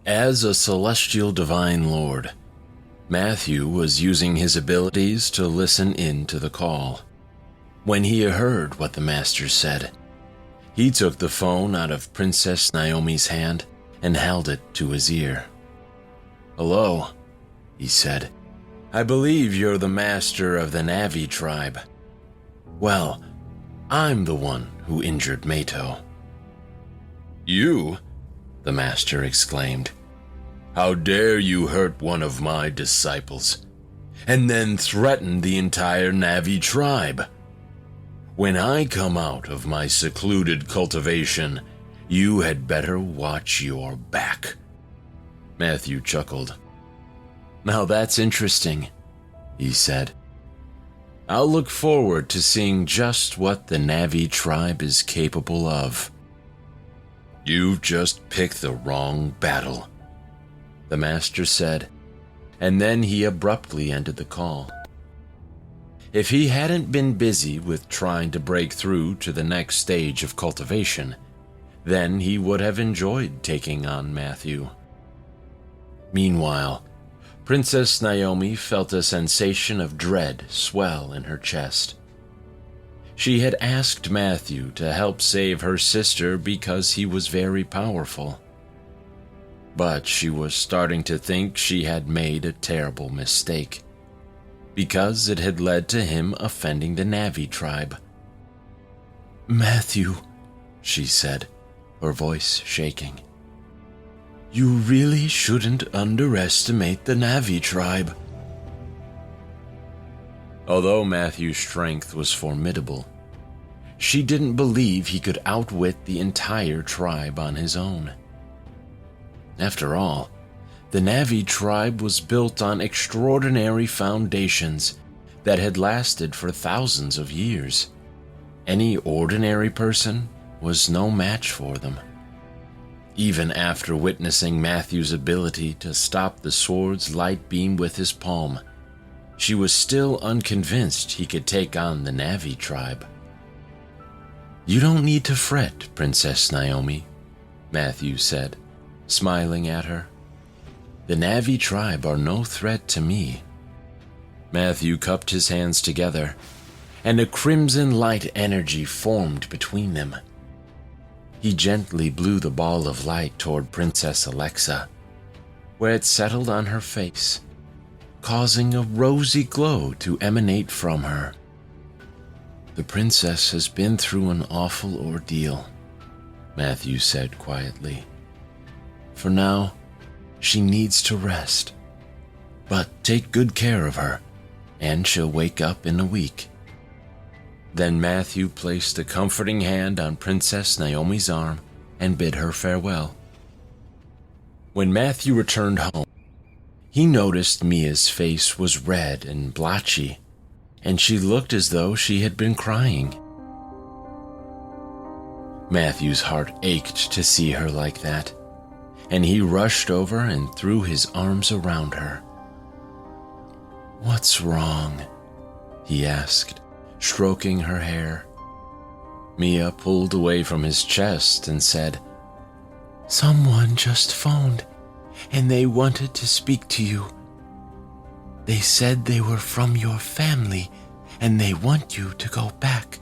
As a celestial divine lord, Matthew was using his abilities to listen in to the call. When he heard what the master said, he took the phone out of Princess Naomi's hand and held it to his ear. "Hello," he said. "I believe you're the master of the Na'vi tribe. Well, I'm the one who injured Mato." "You?" the master exclaimed. "How dare you hurt one of my disciples, and then threaten the entire Na'vi tribe? When I come out of my secluded cultivation, you had better watch your back." Matthew chuckled. "Now that's interesting," he said. "I'll look forward to seeing just what the Na'vi tribe is capable of." "You've just picked the wrong battle," the master said, and then he abruptly ended the call. If he hadn't been busy with trying to break through to the next stage of cultivation, then he would have enjoyed taking on Matthew. Meanwhile, Princess Naomi felt a sensation of dread swell in her chest. She had asked Matthew to help save her sister because he was very powerful. But she was starting to think she had made a terrible mistake, because it had led to him offending the Na'vi tribe. "Matthew," she said, her voice shaking, "you really shouldn't underestimate the Na'vi tribe." Although Matthew's strength was formidable, she didn't believe he could outwit the entire tribe on his own. After all, the Na'vi tribe was built on extraordinary foundations that had lasted for thousands of years. Any ordinary person was no match for them. Even after witnessing Matthew's ability to stop the sword's light beam with his palm, she was still unconvinced he could take on the Na'vi tribe. "You don't need to fret, Princess Naomi," Matthew said, smiling at her. "The Na'vi tribe are no threat to me." Matthew cupped his hands together, and a crimson light energy formed between them. He gently blew the ball of light toward Princess Alexa, where it settled on her face, causing a rosy glow to emanate from her. "The princess has been through an awful ordeal," Matthew said quietly. "For now, she needs to rest. But take good care of her, and she'll wake up in a week." Then Matthew placed a comforting hand on Princess Naomi's arm and bid her farewell. When Matthew returned home, he noticed Mia's face was red and blotchy, and she looked as though she had been crying. Matthew's heart ached to see her like that, and he rushed over and threw his arms around her. "What's wrong?" he asked, stroking her hair. Mia pulled away from his chest and said, "Someone just phoned, and they wanted to speak to you. They said they were from your family, and they want you to go back."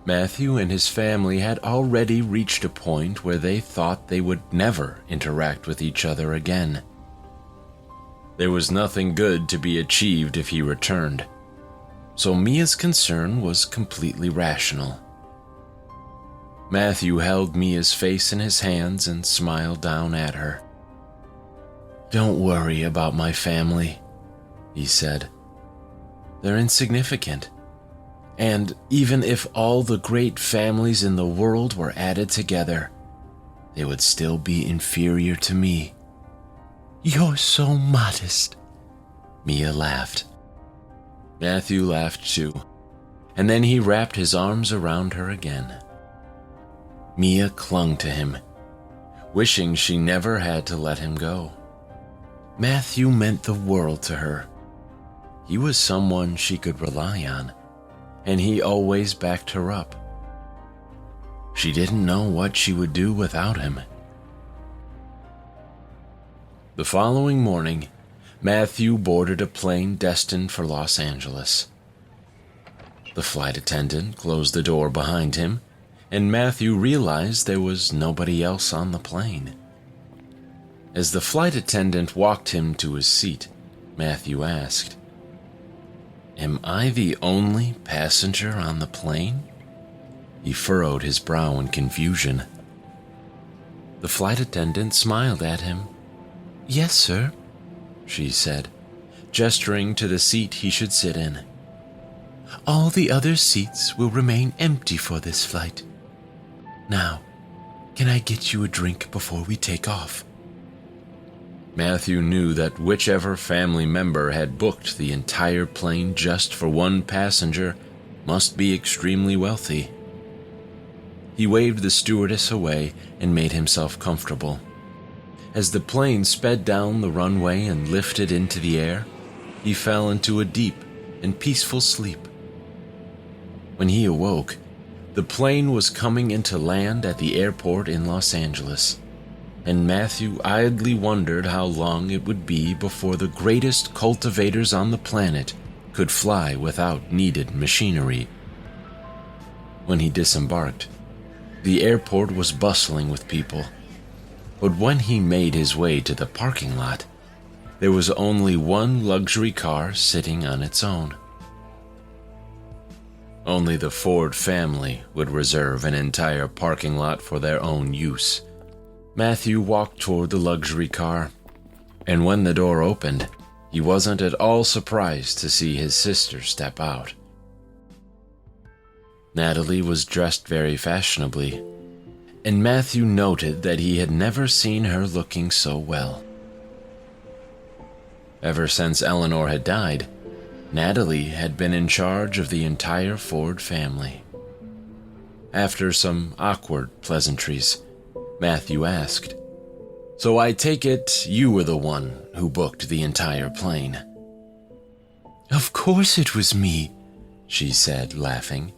Matthew and his family had already reached a point where they thought they would never interact with each other again. There was nothing good to be achieved if he returned, so Mia's concern was completely rational. Matthew held Mia's face in his hands and smiled down at her. "Don't worry about my family," he said. "They're insignificant. And even if all the great families in the world were added together, they would still be inferior to me." "You're so modest," Mia laughed. Matthew laughed too, and then he wrapped his arms around her again. Mia clung to him, wishing she never had to let him go. Matthew meant the world to her. He was someone she could rely on, and he always backed her up. She didn't know what she would do without him. The following morning, Matthew boarded a plane destined for Los Angeles. The flight attendant closed the door behind him, and Matthew realized there was nobody else on the plane. As the flight attendant walked him to his seat, Matthew asked, "Am I the only passenger on the plane?" He furrowed his brow in confusion. The flight attendant smiled at him. "Yes, sir," she said, gesturing to the seat he should sit in. "All the other seats will remain empty for this flight. Now, can I get you a drink before we take off?" Matthew knew that whichever family member had booked the entire plane just for one passenger must be extremely wealthy. He waved the stewardess away and made himself comfortable. As the plane sped down the runway and lifted into the air, he fell into a deep and peaceful sleep. When he awoke, the plane was coming into land at the airport in Los Angeles, and Matthew idly wondered how long it would be before the greatest cultivators on the planet could fly without needed machinery. When he disembarked, the airport was bustling with people. But when he made his way to the parking lot, there was only one luxury car sitting on its own. Only the Ford family would reserve an entire parking lot for their own use. Matthew walked toward the luxury car, and when the door opened, he wasn't at all surprised to see his sister step out. Natalie was dressed very fashionably, and Matthew noted that he had never seen her looking so well. Ever since Eleanor had died, Natalie had been in charge of the entire Ford family. After some awkward pleasantries, Matthew asked, "So I take it you were the one who booked the entire plane?" "Of course it was me," she said, laughing.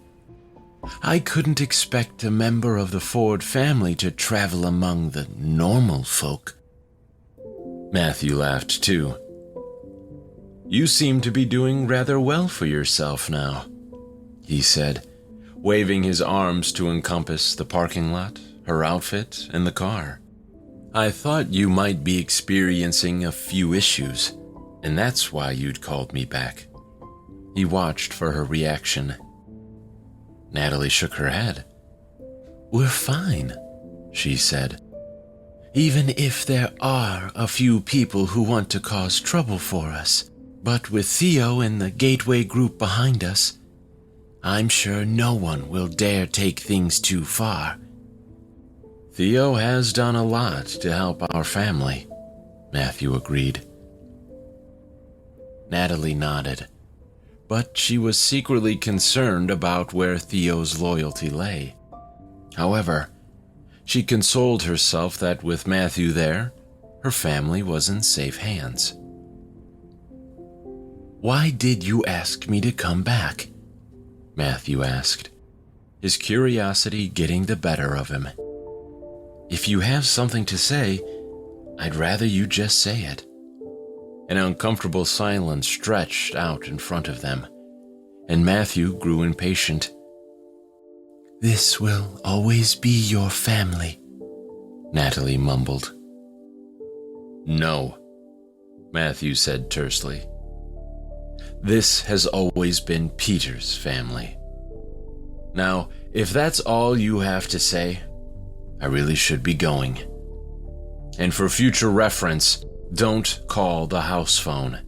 "I couldn't expect a member of the Ford family to travel among the normal folk." Matthew laughed too. "You seem to be doing rather well for yourself now," he said, waving his arms to encompass the parking lot, her outfit, and the car. "I thought you might be experiencing a few issues, and that's why you'd called me back." He watched for her reaction. Natalie shook her head. "We're fine," she said. "Even if there are a few people who want to cause trouble for us, but with Theo and the Gateway group behind us, I'm sure no one will dare take things too far." "Theo has done a lot to help our family," Matthew agreed. Natalie nodded, but she was secretly concerned about where Theo's loyalty lay. However, she consoled herself that with Matthew there, her family was in safe hands. "Why did you ask me to come back?" Matthew asked, his curiosity getting the better of him. "If you have something to say, I'd rather you just say it." An uncomfortable silence stretched out in front of them, and Matthew grew impatient. "This will always be your family," Natalie mumbled. "No," Matthew said tersely. "This has always been Peter's family. Now, if that's all you have to say, I really should be going. And for future reference, don't call the house phone.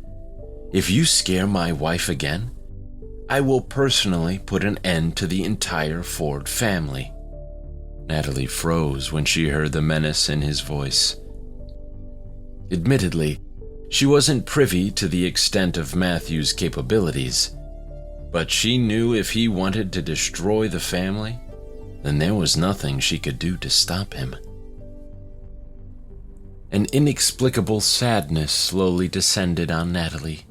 If you scare my wife again, I will personally put an end to the entire Ford family." Natalie froze when she heard the menace in his voice. Admittedly, she wasn't privy to the extent of Matthew's capabilities, but she knew if he wanted to destroy the family, then there was nothing she could do to stop him. An inexplicable sadness slowly descended on Natalie.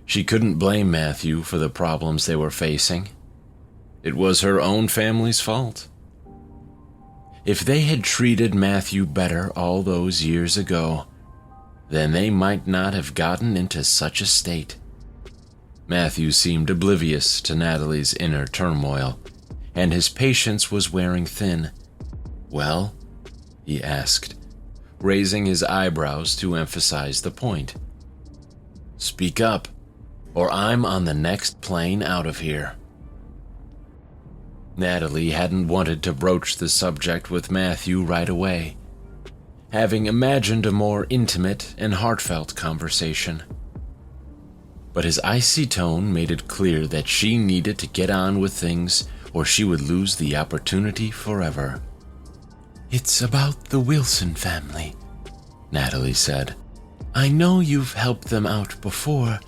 She couldn't blame Matthew for the problems they were facing. It was her own family's fault. If they had treated Matthew better all those years ago, then they might not have gotten into such a state. Matthew seemed oblivious to Natalie's inner turmoil, and his patience was wearing thin. "Well?" he asked, raising his eyebrows to emphasize the point. "Speak up, or I'm on the next plane out of here." Natalie hadn't wanted to broach the subject with Matthew right away, having imagined a more intimate and heartfelt conversation. But his icy tone made it clear that she needed to get on with things or she would lose the opportunity forever. "It's about the Wilson family," Natalie said. "I know you've helped them out before,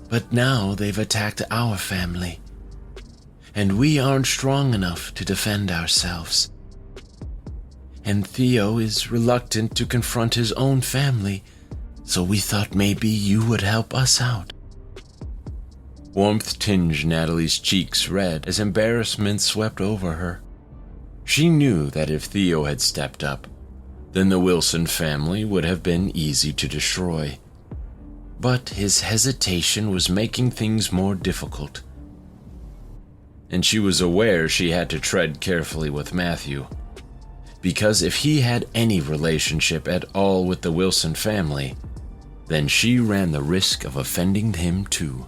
but now they've attacked our family, and we aren't strong enough to defend ourselves. And Theo is reluctant to confront his own family, so we thought maybe you would help us out." Warmth tinged Natalie's cheeks red as embarrassment swept over her. She knew that if Theo had stepped up, then the Wilson family would have been easy to destroy. But his hesitation was making things more difficult. And she was aware she had to tread carefully with Matthew, because if he had any relationship at all with the Wilson family, then she ran the risk of offending him too.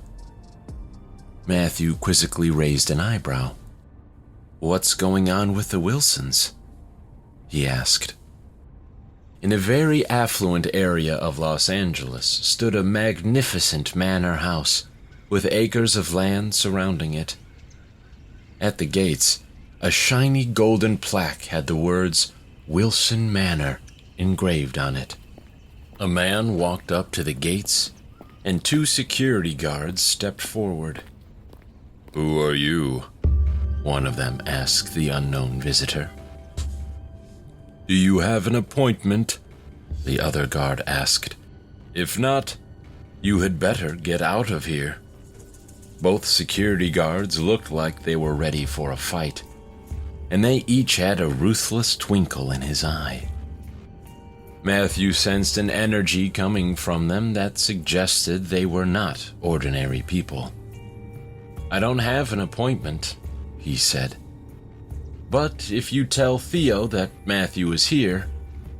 Matthew quizzically raised an eyebrow. "What's going on with the Wilsons?" he asked. In a very affluent area of Los Angeles stood a magnificent manor house with acres of land surrounding it. At the gates, a shiny golden plaque had the words "Wilson Manor" engraved on it. A man walked up to the gates, and 2 security guards stepped forward. "Who are you?" one of them asked the unknown visitor. "Do you have an appointment?" the other guard asked. "If not, you had better get out of here." Both security guards looked like they were ready for a fight, and they each had a ruthless twinkle in his eye. Matthew sensed an energy coming from them that suggested they were not ordinary people. "I don't have an appointment," he said. "But if you tell Theo that Matthew is here,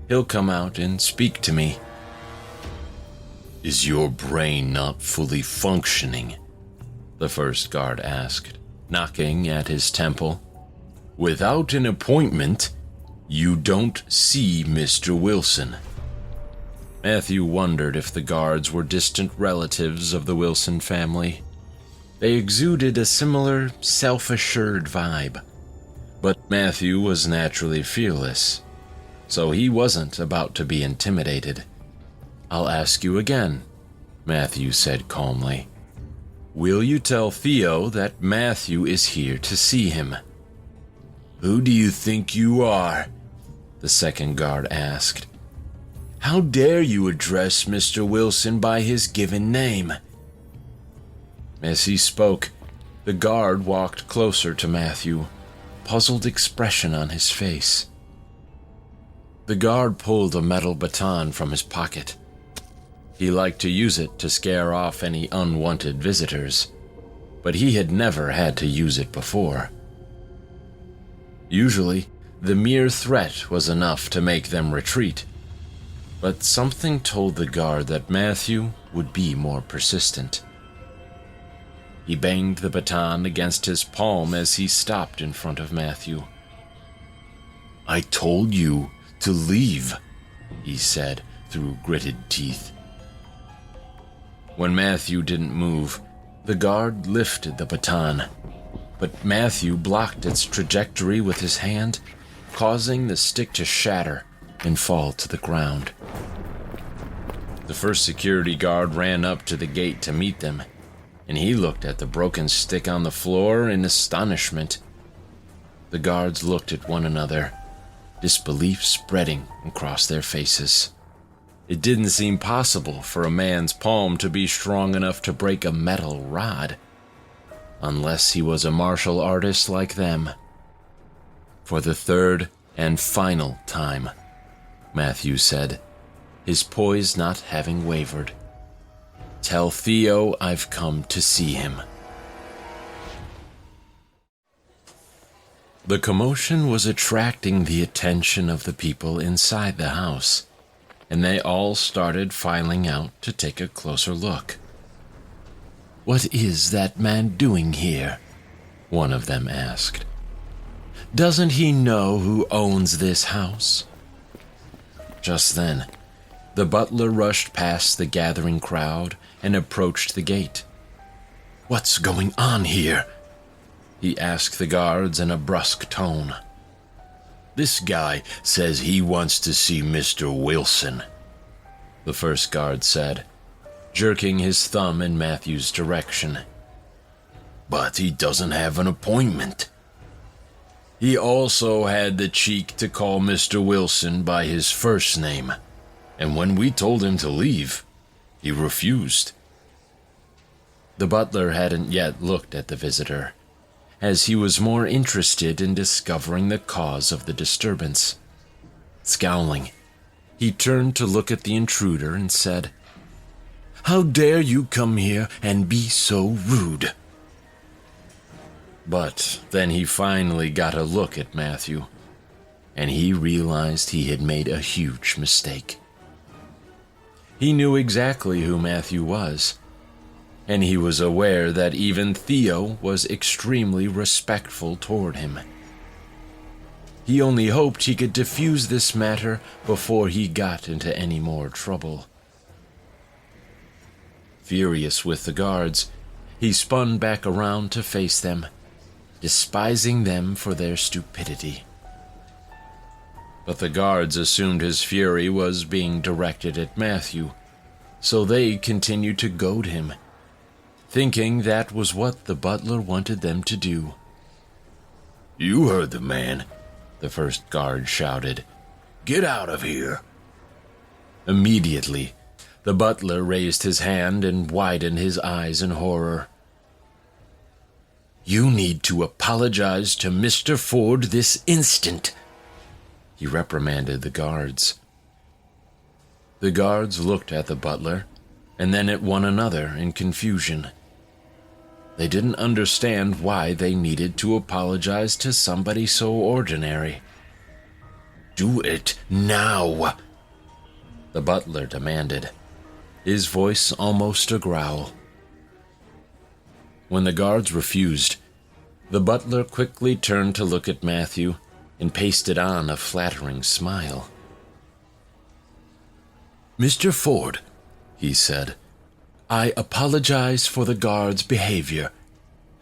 he'll come out and speak to me." "Is your brain not fully functioning?" the first guard asked, knocking at his temple. "Without an appointment, you don't see Mr. Wilson." Matthew wondered if the guards were distant relatives of the Wilson family. They exuded a similar, self-assured vibe. But Matthew was naturally fearless, so he wasn't about to be intimidated. "I'll ask you again," Matthew said calmly. "Will you tell Theo that Matthew is here to see him?" "Who do you think you are?" the second guard asked. "How dare you address Mr. Wilson by his given name?" As he spoke, the guard walked closer to Matthew, puzzled expression on his face. The guard pulled a metal baton from his pocket. He liked to use it to scare off any unwanted visitors, but he had never had to use it before. Usually, the mere threat was enough to make them retreat, but something told the guard that Matthew would be more persistent. He banged the baton against his palm as he stopped in front of Matthew. "I told you to leave," he said through gritted teeth. When Matthew didn't move, the guard lifted the baton, but Matthew blocked its trajectory with his hand, causing the stick to shatter and fall to the ground. The first security guard ran up to the gate to meet them, and he looked at the broken stick on the floor in astonishment. The guards looked at one another, disbelief spreading across their faces. It didn't seem possible for a man's palm to be strong enough to break a metal rod, unless he was a martial artist like them. For the third and final time, Matthew said, his poise not having wavered. Tell Theo I've come to see him. The commotion was attracting the attention of the people inside the house, and they all started filing out to take a closer look. "What is that man doing here?" one of them asked. "Doesn't he know who owns this house?" Just then, the butler rushed past the gathering crowd and approached the gate. "What's going on here?" he asked the guards in a brusque tone. "This guy says he wants to see Mr. Wilson," the first guard said, jerking his thumb in Matthew's direction. "But he doesn't have an appointment." He also had the cheek to call Mr. Wilson by his first name, and when we told him to leave, he refused. The butler hadn't yet looked at the visitor, as he was more interested in discovering the cause of the disturbance. Scowling, he turned to look at the intruder and said, "How dare you come here and be so rude?" But then he finally got a look at Matthew, and he realized he had made a huge mistake. He knew exactly who Matthew was, and he was aware that even Theo was extremely respectful toward him. He only hoped he could defuse this matter before he got into any more trouble. Furious with the guards, he spun back around to face them, despising them for their stupidity. But the guards assumed his fury was being directed at Matthew, so they continued to goad him, thinking that was what the butler wanted them to do. "You heard the man," the first guard shouted. "Get out of here." Immediately, the butler raised his hand and widened his eyes in horror. "You need to apologize to Mr. Ford this instant," he reprimanded the guards. The guards looked at the butler and then at one another in confusion. They didn't understand why they needed to apologize to somebody so ordinary. "Do it now," the butler demanded, his voice almost a growl. When the guards refused, the butler quickly turned to look at Matthew and pasted on a flattering smile. "Mr. Ford," he said, "I apologize for the guards' behavior.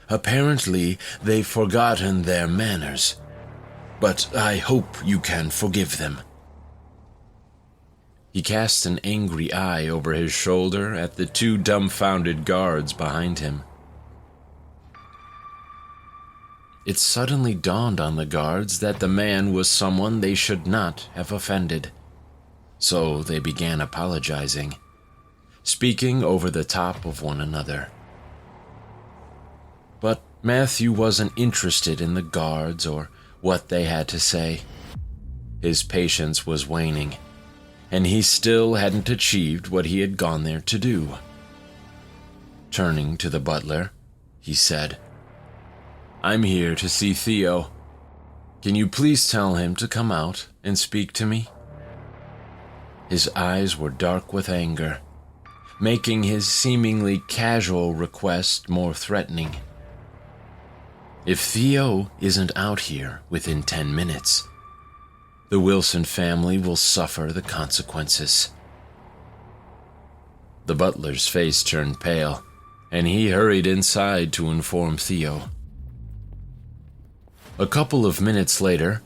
Apparently, they've forgotten their manners, but I hope you can forgive them." He cast an angry eye over his shoulder at the two dumbfounded guards behind him. It suddenly dawned on the guards that the man was someone they should not have offended, so they began apologizing, speaking over the top of one another. But Matthew wasn't interested in the guards or what they had to say. His patience was waning, and he still hadn't achieved what he had gone there to do. Turning to the butler, he said, "I'm here to see Theo. Can you please tell him to come out and speak to me?" His eyes were dark with anger, making his seemingly casual request more threatening. "If Theo isn't out here within 10 minutes, the Wilson family will suffer the consequences." The butler's face turned pale, and he hurried inside to inform Theo. A couple of minutes later,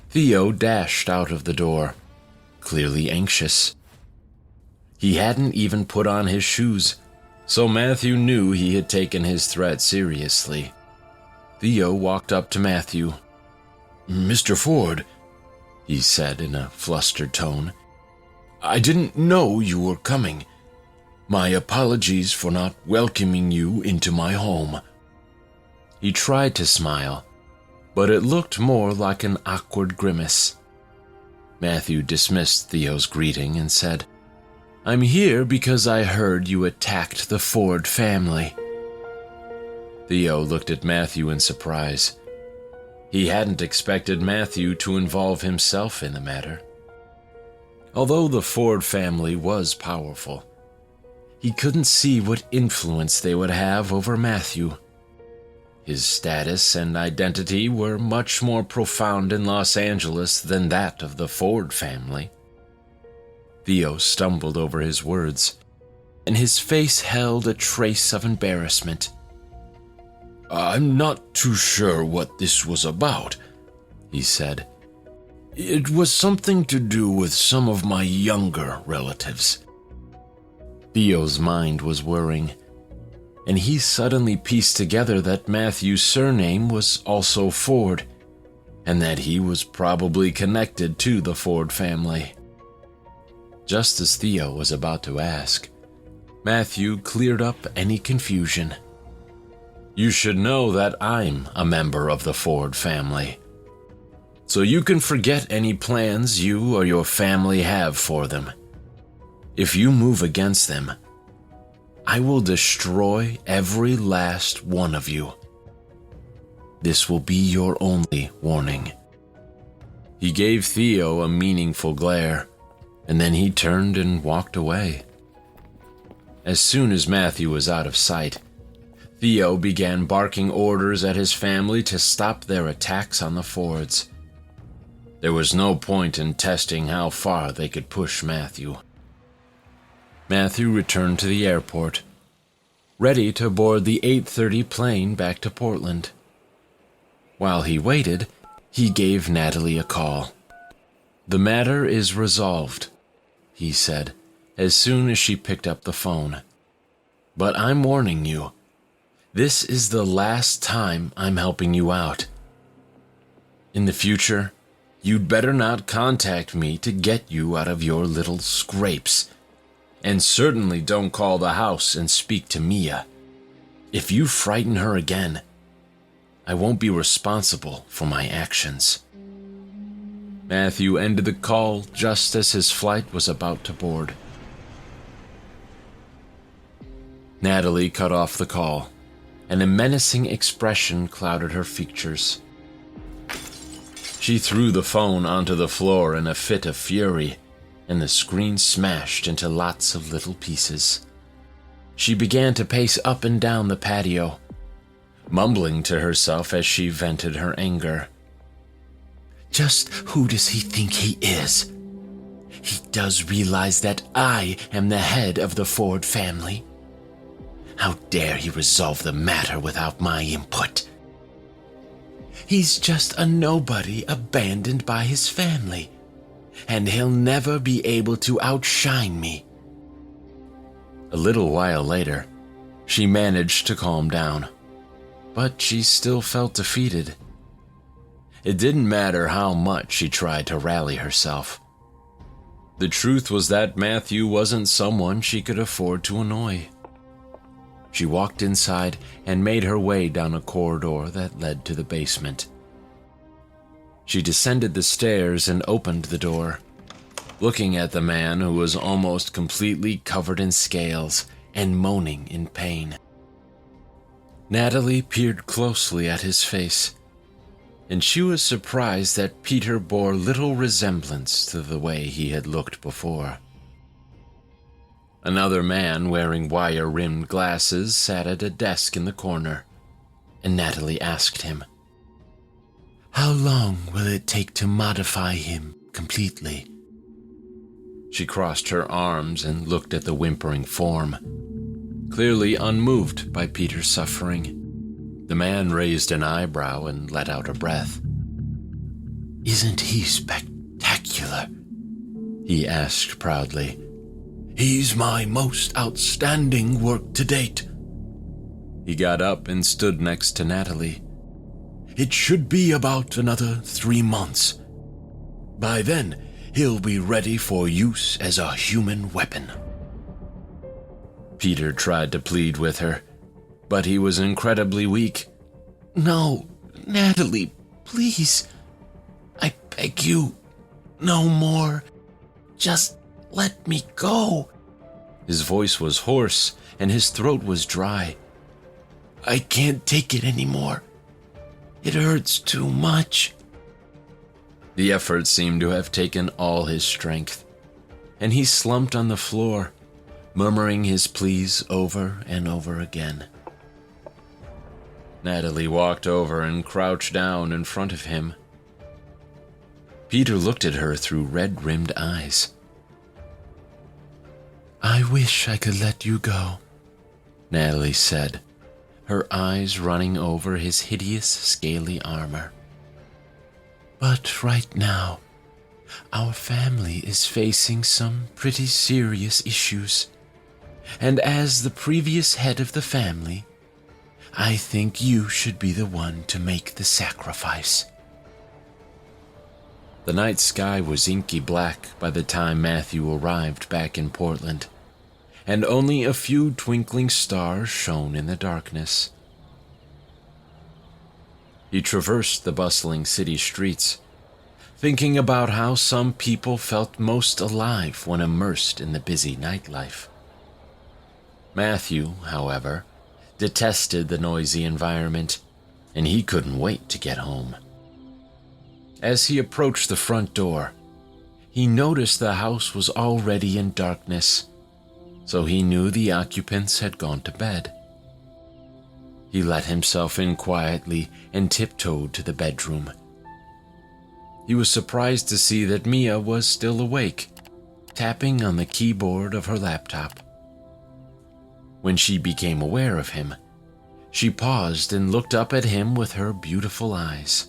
Theo dashed out of the door, clearly anxious. He hadn't even put on his shoes, so Matthew knew he had taken his threat seriously. Theo walked up to Matthew. "Mr. Ford," he said in a flustered tone, "I didn't know you were coming. My apologies for not welcoming you into my home." He tried to smile, but it looked more like an awkward grimace. Matthew dismissed Theo's greeting and said, "I'm here because I heard you attacked the Ford family." Theo looked at Matthew in surprise. He hadn't expected Matthew to involve himself in the matter. Although the Ford family was powerful, he couldn't see what influence they would have over Matthew. His status and identity were much more profound in Los Angeles than that of the Ford family. Theo stumbled over his words, and his face held a trace of embarrassment. "I'm not too sure what this was about," he said. "It was something to do with some of my younger relatives." Theo's mind was whirring, and he suddenly pieced together that Matthew's surname was also Ford, and that he was probably connected to the Ford family. Just as Theo was about to ask, Matthew cleared up any confusion. "You should know that I'm a member of the Ford family, so you can forget any plans you or your family have for them. If you move against them, I will destroy every last one of you. This will be your only warning." He gave Theo a meaningful glare, and then he turned and walked away. As soon as Matthew was out of sight, Theo began barking orders at his family to stop their attacks on the Fords. There was no point in testing how far they could push Matthew. Matthew returned to the airport, ready to board the 8:30 plane back to Portland. While he waited, he gave Natalie a call. "The matter is resolved," he said, as soon as she picked up the phone. "But I'm warning you. This is the last time I'm helping you out. In the future, you'd better not contact me to get you out of your little scrapes. And certainly don't call the house and speak to Mia. If you frighten her again, I won't be responsible for my actions." Matthew ended the call just as his flight was about to board. Natalie cut off the call, and a menacing expression clouded her features. She threw the phone onto the floor in a fit of fury, and the screen smashed into lots of little pieces. She began to pace up and down the patio, mumbling to herself as she vented her anger. "Just who does he think he is? He does realize that I am the head of the Ford family. How dare he resolve the matter without my input? He's just a nobody abandoned by his family, and he'll never be able to outshine me." A little while later, she managed to calm down, but she still felt defeated. It didn't matter how much she tried to rally herself. The truth was that Matthew wasn't someone she could afford to annoy. She walked inside and made her way down a corridor that led to the basement. She descended the stairs and opened the door, looking at the man who was almost completely covered in scales and moaning in pain. Natalie peered closely at his face, and she was surprised that Peter bore little resemblance to the way he had looked before. Another man wearing wire-rimmed glasses sat at a desk in the corner, and Natalie asked him, "How long will it take to modify him completely?" She crossed her arms and looked at the whimpering form, clearly unmoved by Peter's suffering. The man raised an eyebrow and let out a breath. "Isn't he spectacular?" he asked proudly. "He's my most outstanding work to date." He got up and stood next to Natalie. "It should be about another 3 months. By then, he'll be ready for use as a human weapon." Peter tried to plead with her, but he was incredibly weak. "No, Natalie, please, I beg you, no more. Just let me go." His voice was hoarse and his throat was dry. "I can't take it anymore. It hurts too much." The effort seemed to have taken all his strength, and he slumped on the floor, murmuring his pleas over and over again. Natalie walked over and crouched down in front of him. Peter looked at her through red-rimmed eyes. "I wish I could let you go," Natalie said, her eyes running over his hideous, scaly armor. "But right now, our family is facing some pretty serious issues, and as the previous head of the family, I think you should be the one to make the sacrifice." The night sky was inky black by the time Matthew arrived back in Portland, and only a few twinkling stars shone in the darkness. He traversed the bustling city streets, thinking about how some people felt most alive when immersed in the busy nightlife. Matthew, however, detested the noisy environment, and he couldn't wait to get home. As he approached the front door, he noticed the house was already in darkness, so he knew the occupants had gone to bed. He let himself in quietly and tiptoed to the bedroom. He was surprised to see that Mia was still awake, tapping on the keyboard of her laptop. When she became aware of him, she paused and looked up at him with her beautiful eyes.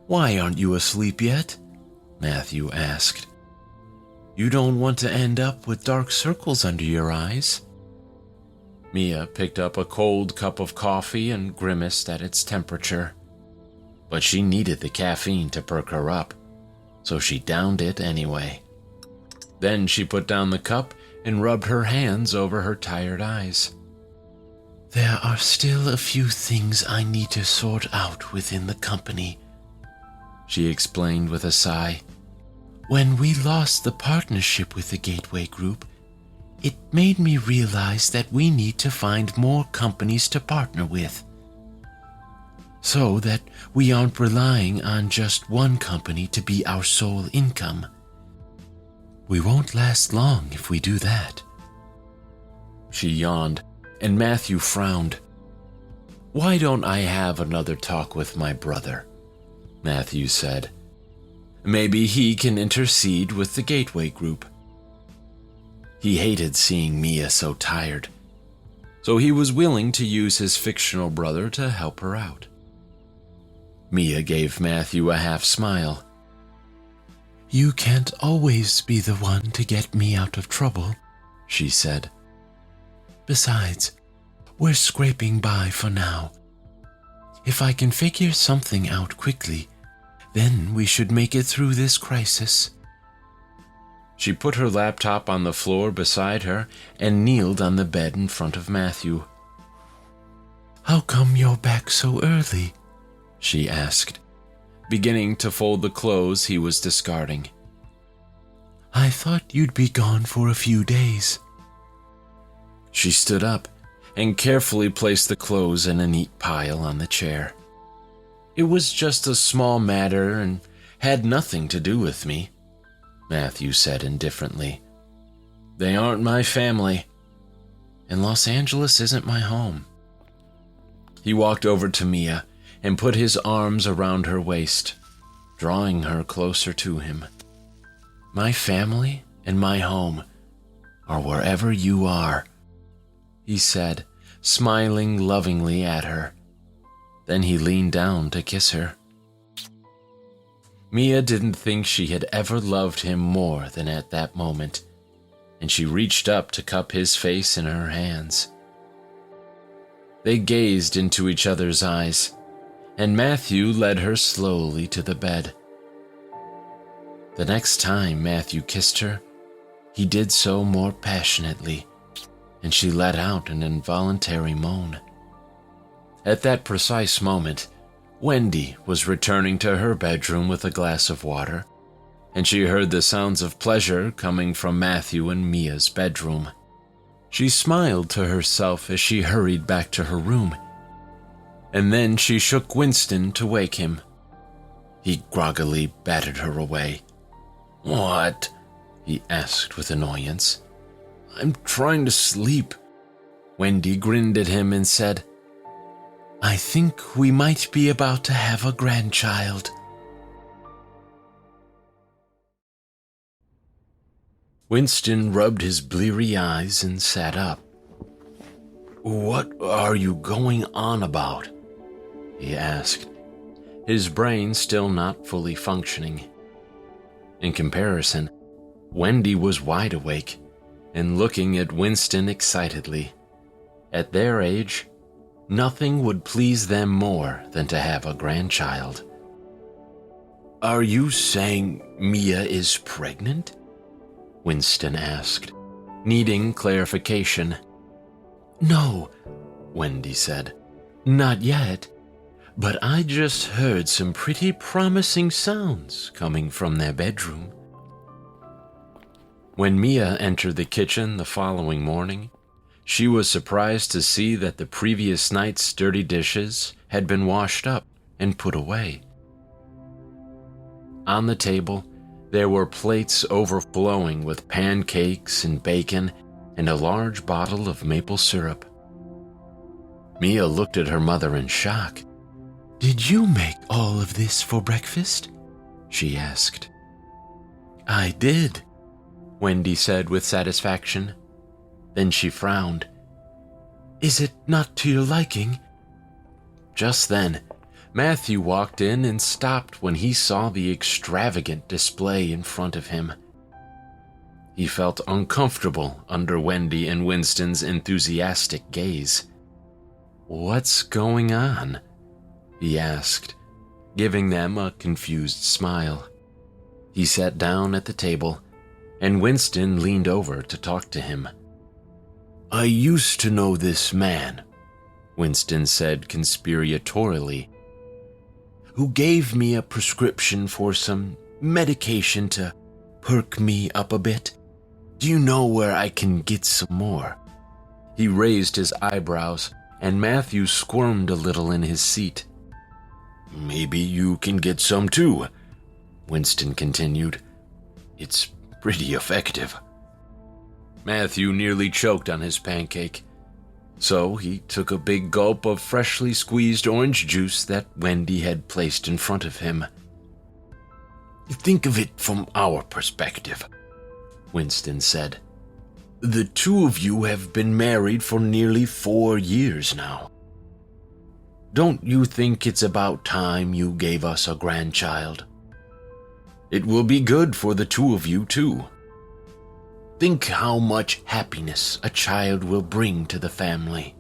"Why aren't you asleep yet?" Matthew asked. "You don't want to end up with dark circles under your eyes." Mia picked up a cold cup of coffee and grimaced at its temperature. But she needed the caffeine to perk her up, so she downed it anyway. Then she put down the cup and rubbed her hands over her tired eyes. "There are still a few things I need to sort out within the company," she explained with a sigh. "When we lost the partnership with the Gateway Group, it made me realize that we need to find more companies to partner with, so that we aren't relying on just one company to be our sole income. We won't last long if we do that." She yawned, and Matthew frowned. "Why don't I have another talk with my brother?" Matthew said. "Maybe he can intercede with the Gateway Group." He hated seeing Mia so tired, so he was willing to use his fictional brother to help her out. Mia gave Matthew a half smile. "You can't always be the one to get me out of trouble," she said. "Besides, we're scraping by for now. If I can figure something out quickly, then we should make it through this crisis." She put her laptop on the floor beside her and kneeled on the bed in front of Matthew. "How come you're back so early?" she asked, beginning to fold the clothes he was discarding. "I thought you'd be gone for a few days." She stood up and carefully placed the clothes in a neat pile on the chair. "It was just a small matter and had nothing to do with me," Matthew said indifferently. "They aren't my family, and Los Angeles isn't my home." He walked over to Mia and put his arms around her waist, drawing her closer to him. "My family and my home are wherever you are," he said, smiling lovingly at her. Then he leaned down to kiss her. Mia didn't think she had ever loved him more than at that moment, and she reached up to cup his face in her hands. They gazed into each other's eyes, and Matthew led her slowly to the bed. The next time Matthew kissed her, he did so more passionately, and she let out an involuntary moan. At that precise moment, Wendy was returning to her bedroom with a glass of water, and she heard the sounds of pleasure coming from Matthew and Mia's bedroom. She smiled to herself as she hurried back to her room, and then she shook Winston to wake him. He groggily batted her away. "What?" he asked with annoyance. "I'm trying to sleep." Wendy grinned at him and said, "I think we might be about to have a grandchild." Winston rubbed his bleary eyes and sat up. "What are you going on about?" he asked, his brain still not fully functioning. In comparison, Wendy was wide awake and looking at Winston excitedly. At their age, nothing would please them more than to have a grandchild. "Are you saying Mia is pregnant?" Winston asked, needing clarification. "No," Wendy said. "Not yet, but I just heard some pretty promising sounds coming from their bedroom." When Mia entered the kitchen the following morning, she was surprised to see that the previous night's dirty dishes had been washed up and put away. On the table, there were plates overflowing with pancakes and bacon and a large bottle of maple syrup. Mia looked at her mother in shock. "Did you make all of this for breakfast?" she asked. "I did," Wendy said with satisfaction. Then she frowned. "Is it not to your liking?" Just then, Matthew walked in and stopped when he saw the extravagant display in front of him. He felt uncomfortable under Wendy and Winston's enthusiastic gaze. "What's going on?" he asked, giving them a confused smile. He sat down at the table, and Winston leaned over to talk to him. "I used to know this man," Winston said conspiratorially, "who gave me a prescription for some medication to perk me up a bit. Do you know where I can get some more?" He raised his eyebrows, and Matthew squirmed a little in his seat. "Maybe you can get some too," Winston continued. "It's pretty effective." Matthew nearly choked on his pancake, so he took a big gulp of freshly squeezed orange juice that Wendy had placed in front of him. "Think of it from our perspective," Winston said. "The two of you have been married for nearly 4 years now. Don't you think it's about time you gave us a grandchild? It will be good for the two of you, too. Think how much happiness a child will bring to the family."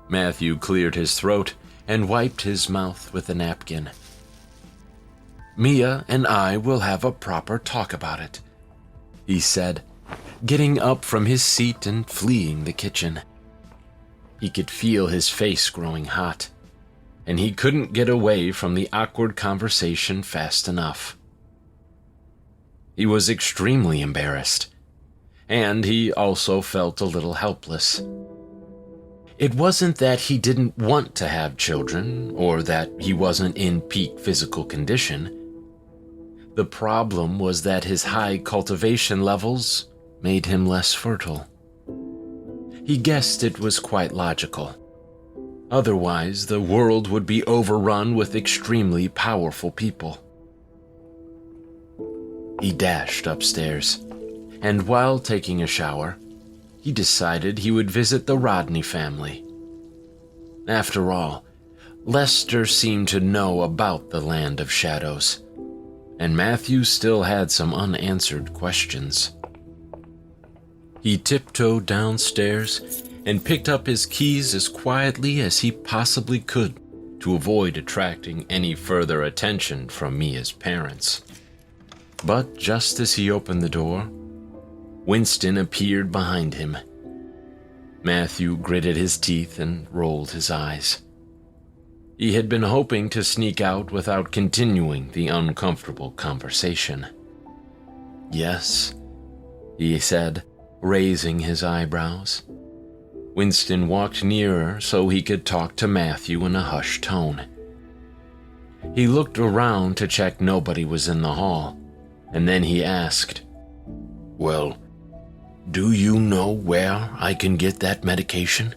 Matthew cleared his throat and wiped his mouth with a napkin. "Mia and I will have a proper talk about it," he said, getting up from his seat and fleeing the kitchen. He could feel his face growing hot, and he couldn't get away from the awkward conversation fast enough. He was extremely embarrassed, and he also felt a little helpless. It wasn't that he didn't want to have children, or that he wasn't in peak physical condition. The problem was that his high cultivation levels made him less fertile. He guessed it was quite logical. Otherwise, the world would be overrun with extremely powerful people. He dashed upstairs, and while taking a shower, he decided he would visit the Rodney family. After all, Lester seemed to know about the Land of Shadows, and Matthew still had some unanswered questions. He tiptoed downstairs and picked up his keys as quietly as he possibly could to avoid attracting any further attention from Mia's parents. But just as he opened the door, Winston appeared behind him. Matthew gritted his teeth and rolled his eyes. He had been hoping to sneak out without continuing the uncomfortable conversation. "Yes," he said, raising his eyebrows. Winston walked nearer so he could talk to Matthew in a hushed tone. He looked around to check nobody was in the hall, and then he asked, "Well, do you know where I can get that medication?"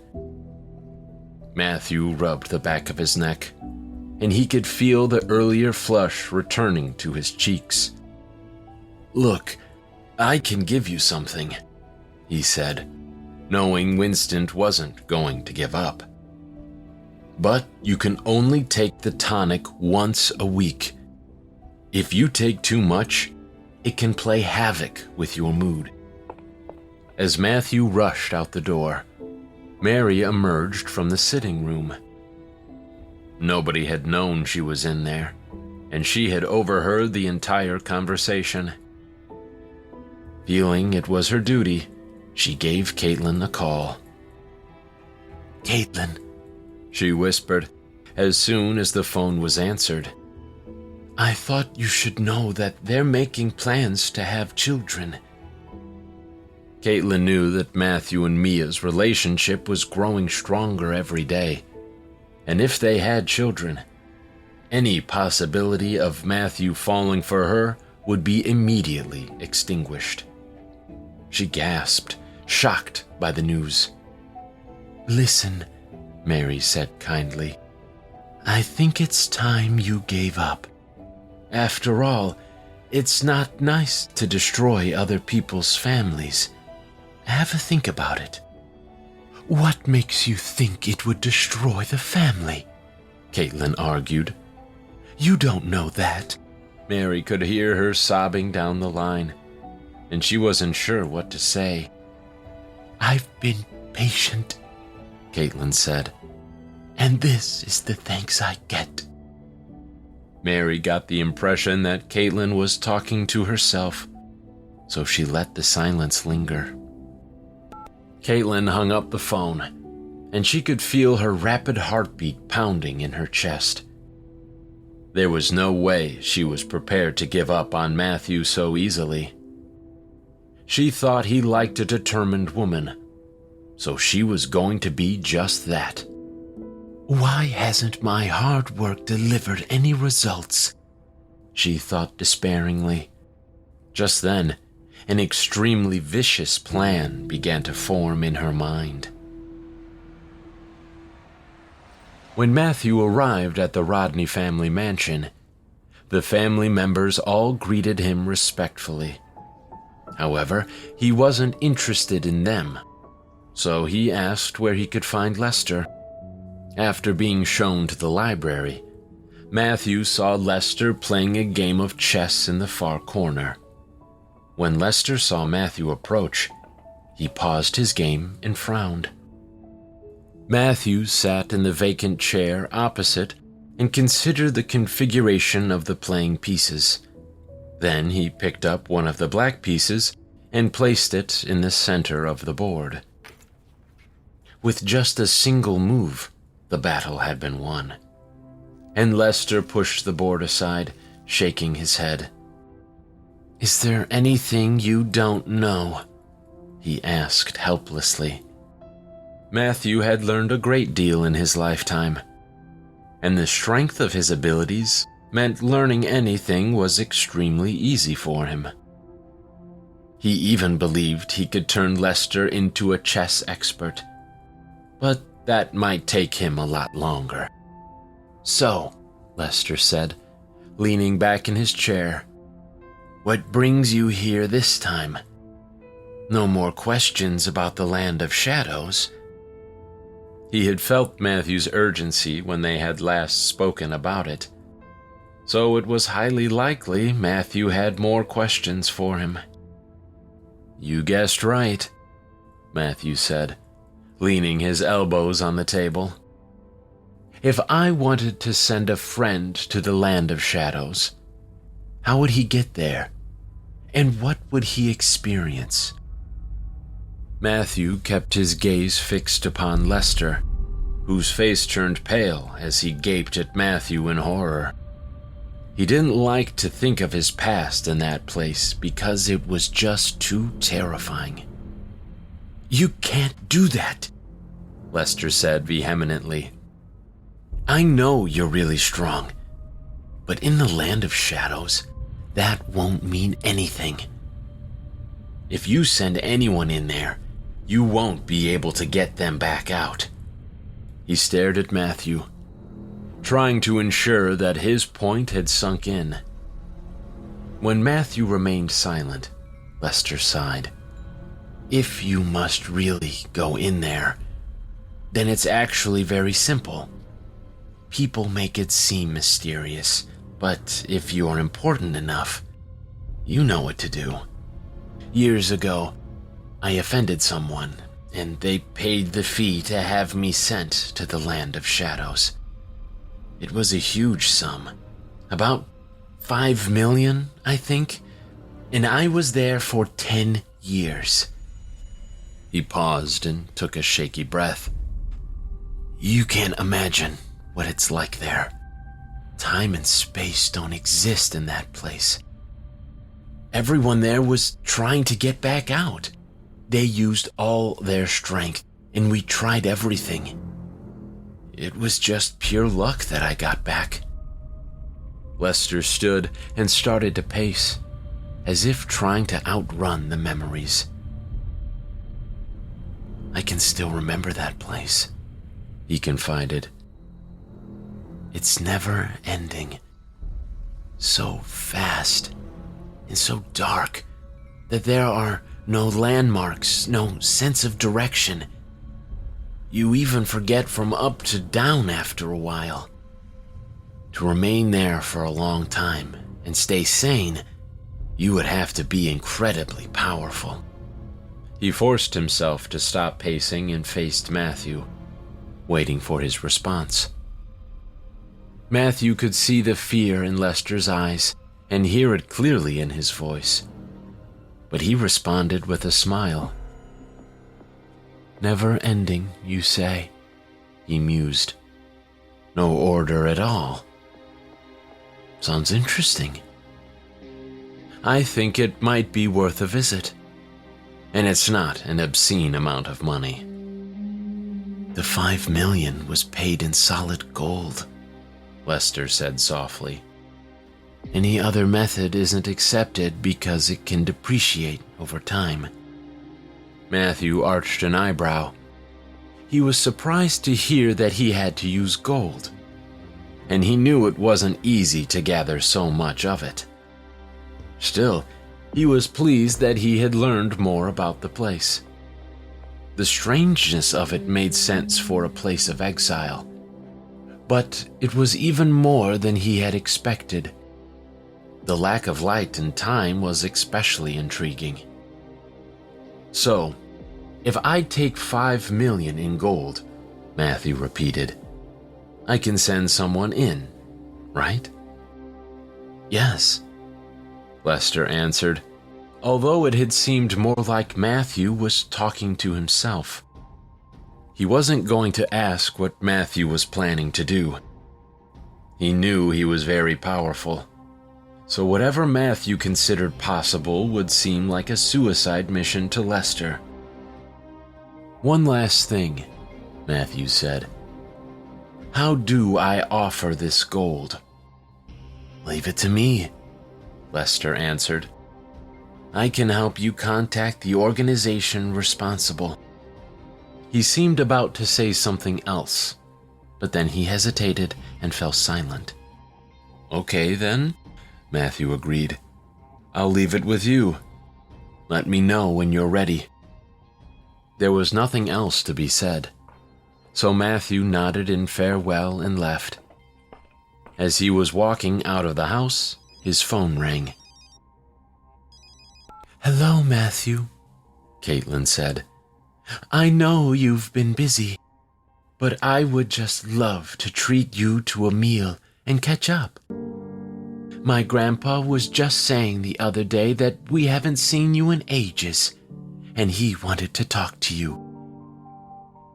Matthew rubbed the back of his neck, and he could feel the earlier flush returning to his cheeks. "Look, I can give you something," he said, knowing Winston wasn't going to give up. "But you can only take the tonic once a week. If you take too much, it can play havoc with your mood." As Matthew rushed out the door, Mary emerged from the sitting room. Nobody had known she was in there, and she had overheard the entire conversation. Feeling it was her duty, she gave Caitlin a call. "Caitlin," she whispered as soon as the phone was answered, "I thought you should know that they're making plans to have children." Caitlin knew that Matthew and Mia's relationship was growing stronger every day, and if they had children, any possibility of Matthew falling for her would be immediately extinguished. She gasped, shocked by the news. "Listen," Mary said kindly, "I think it's time you gave up. After all, it's not nice to destroy other people's families. Have a think about it." "What makes you think it would destroy the family?" Caitlin argued. "You don't know that." Mary could hear her sobbing down the line, and she wasn't sure what to say. "I've been patient," Caitlin said, "and this is the thanks I get." Mary got the impression that Caitlin was talking to herself, so she let the silence linger. Caitlin hung up the phone, and she could feel her rapid heartbeat pounding in her chest. There was no way she was prepared to give up on Matthew so easily. She thought he liked a determined woman, so she was going to be just that. "Why hasn't my hard work delivered any results?" she thought despairingly. Just then, an extremely vicious plan began to form in her mind. When Matthew arrived at the Rodney family mansion, the family members all greeted him respectfully. However, he wasn't interested in them, so he asked where he could find Lester. After being shown to the library, Matthew saw Lester playing a game of chess in the far corner. When Lester saw Matthew approach, he paused his game and frowned. Matthew sat in the vacant chair opposite and considered the configuration of the playing pieces. Then he picked up one of the black pieces and placed it in the center of the board. With just a single move, the battle had been won, and Lester pushed the board aside, shaking his head. "Is there anything you don't know?" he asked helplessly. Matthew had learned a great deal in his lifetime, and the strength of his abilities meant learning anything was extremely easy for him. He even believed he could turn Lester into a chess expert, but that might take him a lot longer. "So," Lester said, leaning back in his chair, "what brings you here this time? No more questions about the Land of Shadows?" He had felt Matthew's urgency when they had last spoken about it, so it was highly likely Matthew had more questions for him. "You guessed right," Matthew said, leaning his elbows on the table. "If I wanted to send a friend to the Land of Shadows, how would he get there? And what would he experience?" Matthew kept his gaze fixed upon Lester, whose face turned pale as he gaped at Matthew in horror. He didn't like to think of his past in that place because it was just too terrifying. "You can't do that," Lester said vehemently. "I know you're really strong, but in the land of shadows, that won't mean anything. If you send anyone in there, you won't be able to get them back out." He stared at Matthew, trying to ensure that his point had sunk in. When Matthew remained silent, Lester sighed. "If you must really go in there, then it's actually very simple. People make it seem mysterious, but if you're important enough, you know what to do. Years ago, I offended someone, and they paid the fee to have me sent to the land of shadows. It was a huge sum, about 5 million, I think, and I was there for 10 years. He paused and took a shaky breath. "You can't imagine what it's like there. Time and space don't exist in that place. Everyone there was trying to get back out. They used all their strength, and we tried everything. It was just pure luck that I got back." Lester stood and started to pace, as if trying to outrun the memories. "I can still remember that place," he confided. "It's never ending. So fast and so dark that there are no landmarks, no sense of direction. You even forget from up to down after a while. To remain there for a long time and stay sane, you would have to be incredibly powerful." He forced himself to stop pacing and faced Matthew, waiting for his response. Matthew could see the fear in Lester's eyes and hear it clearly in his voice, but he responded with a smile. "Never ending, you say?" he mused. "No order at all. Sounds interesting. I think it might be worth a visit, and it's not an obscene amount of money." "The 5 million was paid in solid gold," Lester said softly. "Any other method isn't accepted because it can depreciate over time." Matthew arched an eyebrow. He was surprised to hear that he had to use gold, and he knew it wasn't easy to gather so much of it. Still, he was pleased that he had learned more about the place. The strangeness of it made sense for a place of exile, but it was even more than he had expected. The lack of light and time was especially intriguing. "So, if I take 5 million in gold," Matthew repeated, "I can send someone in, right?" "Yes," Lester answered, although it had seemed more like Matthew was talking to himself. He wasn't going to ask what Matthew was planning to do. He knew he was very powerful, so whatever Matthew considered possible would seem like a suicide mission to Lester. "One last thing," Matthew said. "How do I offer this gold?" "Leave it to me," Lester answered. "I can help you contact the organization responsible." He seemed about to say something else, but then he hesitated and fell silent. "Okay then," Matthew agreed. "I'll leave it with you. Let me know when you're ready." There was nothing else to be said, so Matthew nodded in farewell and left. As he was walking out of the house, his phone rang. "Hello, Matthew," Caitlin said. "I know you've been busy, but I would just love to treat you to a meal and catch up. My grandpa was just saying the other day that we haven't seen you in ages, and he wanted to talk to you.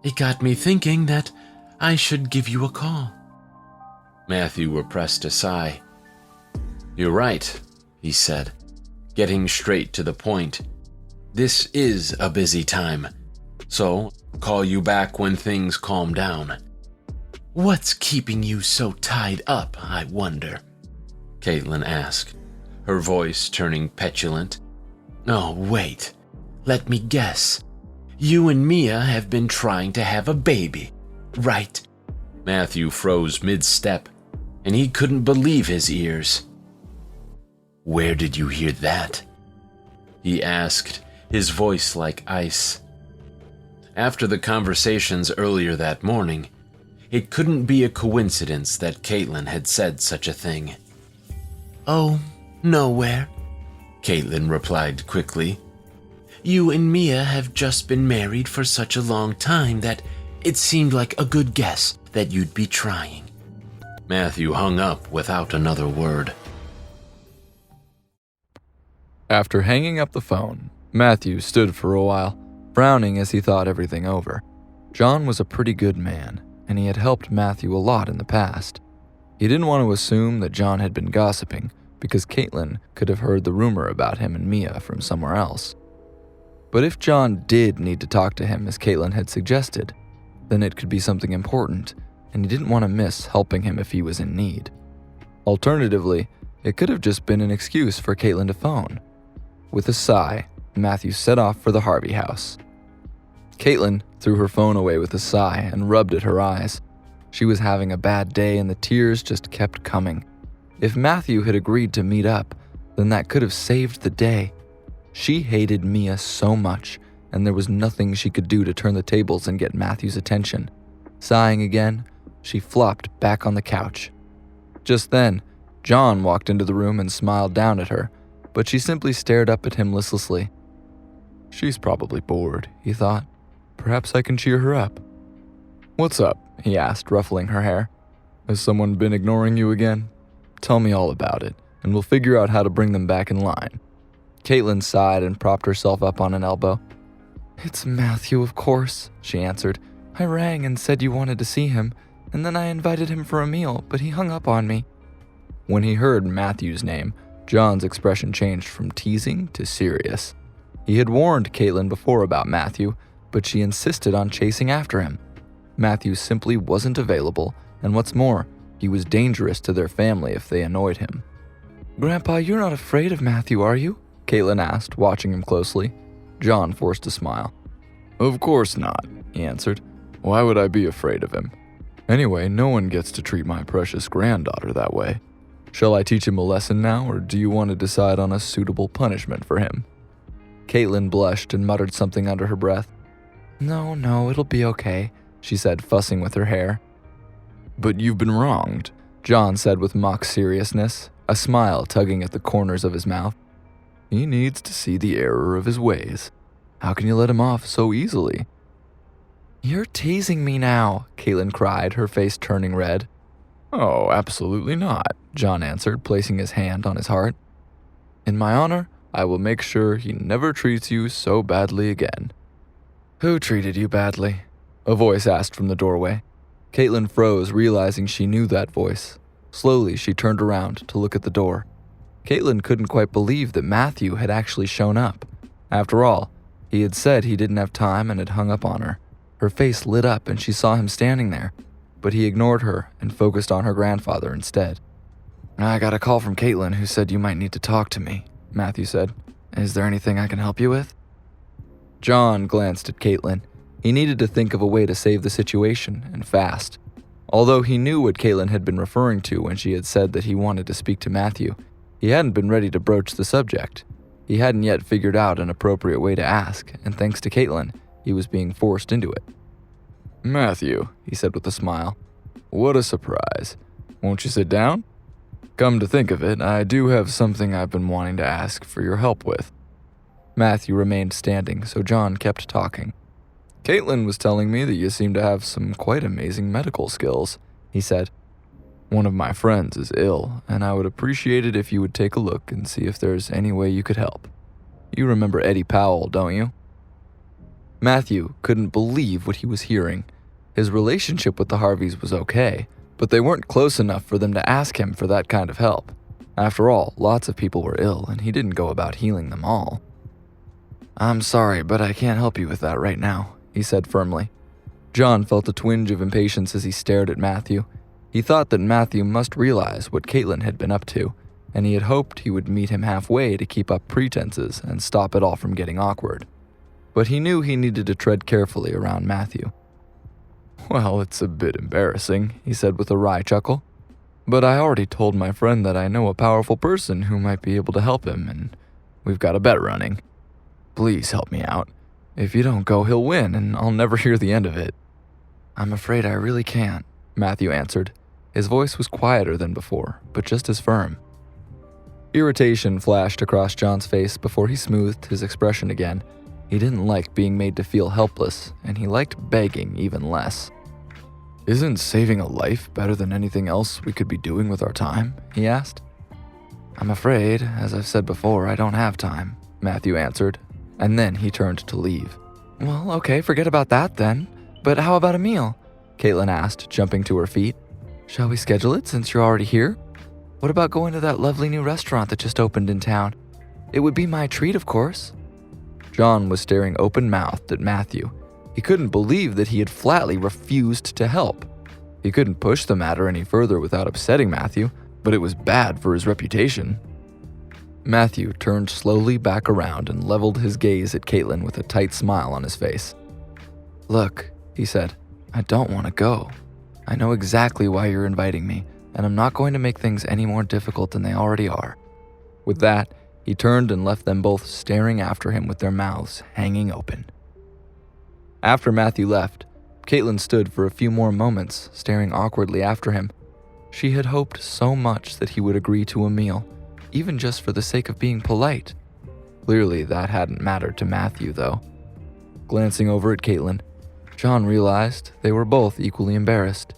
It got me thinking that I should give you a call. Matthew repressed a sigh. You're right, he said, getting straight to the point. This is a busy time, so call you back when things calm down. What's keeping you so tied up, I wonder? Caitlin asked, her voice turning petulant. Oh, wait. Let me guess. You and Mia have been trying to have a baby, right? Matthew froze mid-step, and he couldn't believe his ears. Where did you hear that? He asked, his voice like ice. After the conversations earlier that morning, it couldn't be a coincidence that Caitlin had said such a thing. Oh, nowhere, Caitlin replied quickly. You and Mia have just been married for such a long time that it seemed like a good guess that you'd be trying. Matthew hung up without another word. After hanging up the phone, Matthew stood for a while, frowning as he thought everything over. John was a pretty good man, and he had helped Matthew a lot in the past. He didn't want to assume that John had been gossiping, because Caitlin could have heard the rumor about him and Mia from somewhere else. But if John did need to talk to him as Caitlin had suggested, then it could be something important, and he didn't want to miss helping him if he was in need. Alternatively, it could have just been an excuse for Caitlin to phone. With a sigh, Matthew set off for the Harvey house. Caitlin threw her phone away with a sigh and rubbed at her eyes. She was having a bad day and the tears just kept coming. If Matthew had agreed to meet up, then that could have saved the day. She hated Mia so much, and there was nothing she could do to turn the tables and get Matthew's attention. Sighing again, she flopped back on the couch. Just then, John walked into the room and smiled down at her, but she simply stared up at him listlessly. She's probably bored, he thought. Perhaps I can cheer her up. What's up? He asked, ruffling her hair. Has someone been ignoring you again? Tell me all about it, and we'll figure out how to bring them back in line. Caitlin sighed and propped herself up on an elbow. It's Matthew, of course, she answered. I rang and said you wanted to see him, and then I invited him for a meal, but he hung up on me. When he heard Matthew's name, John's expression changed from teasing to serious. He had warned Caitlin before about Matthew, but she insisted on chasing after him. Matthew simply wasn't available, and what's more, he was dangerous to their family if they annoyed him. Grandpa, you're not afraid of Matthew, are you? Caitlin asked, watching him closely. John forced a smile. Of course not, he answered. Why would I be afraid of him? Anyway, no one gets to treat my precious granddaughter that way. Shall I teach him a lesson now, or do you want to decide on a suitable punishment for him? Caitlin blushed and muttered something under her breath. No, it'll be okay, she said, fussing with her hair. But you've been wronged, John said with mock seriousness, a smile tugging at the corners of his mouth. He needs to see the error of his ways. How can you let him off so easily? You're teasing me now, Caitlin cried, her face turning red. Oh, absolutely not, John answered, placing his hand on his heart. In my honor, I will make sure he never treats you so badly again. Who treated you badly? A voice asked from the doorway. Caitlin froze, realizing she knew that voice. Slowly, she turned around to look at the door. Caitlin couldn't quite believe that Matthew had actually shown up. After all, he had said he didn't have time and had hung up on her. Her face lit up and she saw him standing there, but he ignored her and focused on her grandfather instead. I got a call from Caitlin who said you might need to talk to me, Matthew said. Is there anything I can help you with? John glanced at Caitlin. He needed to think of a way to save the situation, and fast. Although he knew what Caitlin had been referring to when she had said that he wanted to speak to Matthew, he hadn't been ready to broach the subject. He hadn't yet figured out an appropriate way to ask, and thanks to Caitlin, he was being forced into it. Matthew, he said with a smile. What a surprise. Won't you sit down? Come to think of it, I do have something I've been wanting to ask for your help with. Matthew remained standing, so John kept talking. Caitlin was telling me that you seem to have some quite amazing medical skills, he said. One of my friends is ill, and I would appreciate it if you would take a look and see if there's any way you could help. You remember Eddie Powell, don't you? Matthew couldn't believe what he was hearing. His relationship with the Harveys was okay, but they weren't close enough for them to ask him for that kind of help. After all, lots of people were ill, and he didn't go about healing them all. "I'm sorry, but I can't help you with that right now," he said firmly. John felt a twinge of impatience as he stared at Matthew. He thought that Matthew must realize what Caitlin had been up to, and he had hoped he would meet him halfway to keep up pretenses and stop it all from getting awkward. But he knew he needed to tread carefully around Matthew. "Well, it's a bit embarrassing," he said with a wry chuckle. "But I already told my friend that I know a powerful person who might be able to help him, and we've got a bet running. Please help me out. If you don't go, he'll win, and I'll never hear the end of it." "I'm afraid I really can't," Matthew answered. His voice was quieter than before, but just as firm. Irritation flashed across John's face before he smoothed his expression again. He didn't like being made to feel helpless, and he liked begging even less. "Isn't saving a life better than anything else we could be doing with our time?" he asked. "I'm afraid, as I've said before, I don't have time," Matthew answered, and then he turned to leave. "Well, okay, forget about that then. But how about a meal?" Caitlin asked, jumping to her feet. "Shall we schedule it since you're already here? What about going to that lovely new restaurant that just opened in town? It would be my treat, of course." John was staring open-mouthed at Matthew. He couldn't believe that he had flatly refused to help. He couldn't push the matter any further without upsetting Matthew, but it was bad for his reputation. Matthew turned slowly back around and leveled his gaze at Caitlin with a tight smile on his face. "Look," he said, "I don't want to go. I know exactly why you're inviting me, and I'm not going to make things any more difficult than they already are." With that, he turned and left them both staring after him with their mouths hanging open. After Matthew left, Caitlin stood for a few more moments, staring awkwardly after him. She had hoped so much that he would agree to a meal, even just for the sake of being polite. Clearly, that hadn't mattered to Matthew, though. Glancing over at Caitlin, John realized they were both equally embarrassed.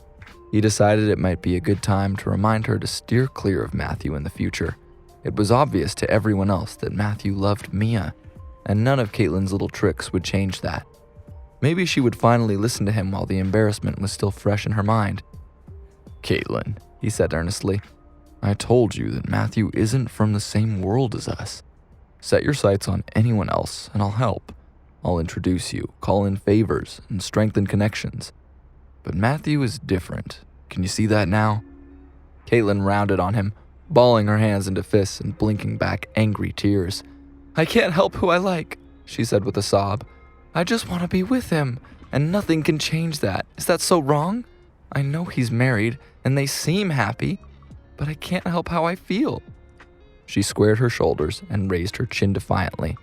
He decided it might be a good time to remind her to steer clear of Matthew in the future. It was obvious to everyone else that Matthew loved Mia, and none of Caitlin's little tricks would change that. Maybe she would finally listen to him while the embarrassment was still fresh in her mind. "Caitlin," he said earnestly, "I told you that Matthew isn't from the same world as us. Set your sights on anyone else, and I'll help. I'll introduce you, call in favors, and strengthen connections. But Matthew is different. Can you see that now?" Caitlin rounded on him, balling her hands into fists and blinking back angry tears. "I can't help who I like," she said with a sob. "I just want to be with him, and nothing can change that. Is that so wrong? I know he's married, and they seem happy, but I can't help how I feel." She squared her shoulders and raised her chin defiantly.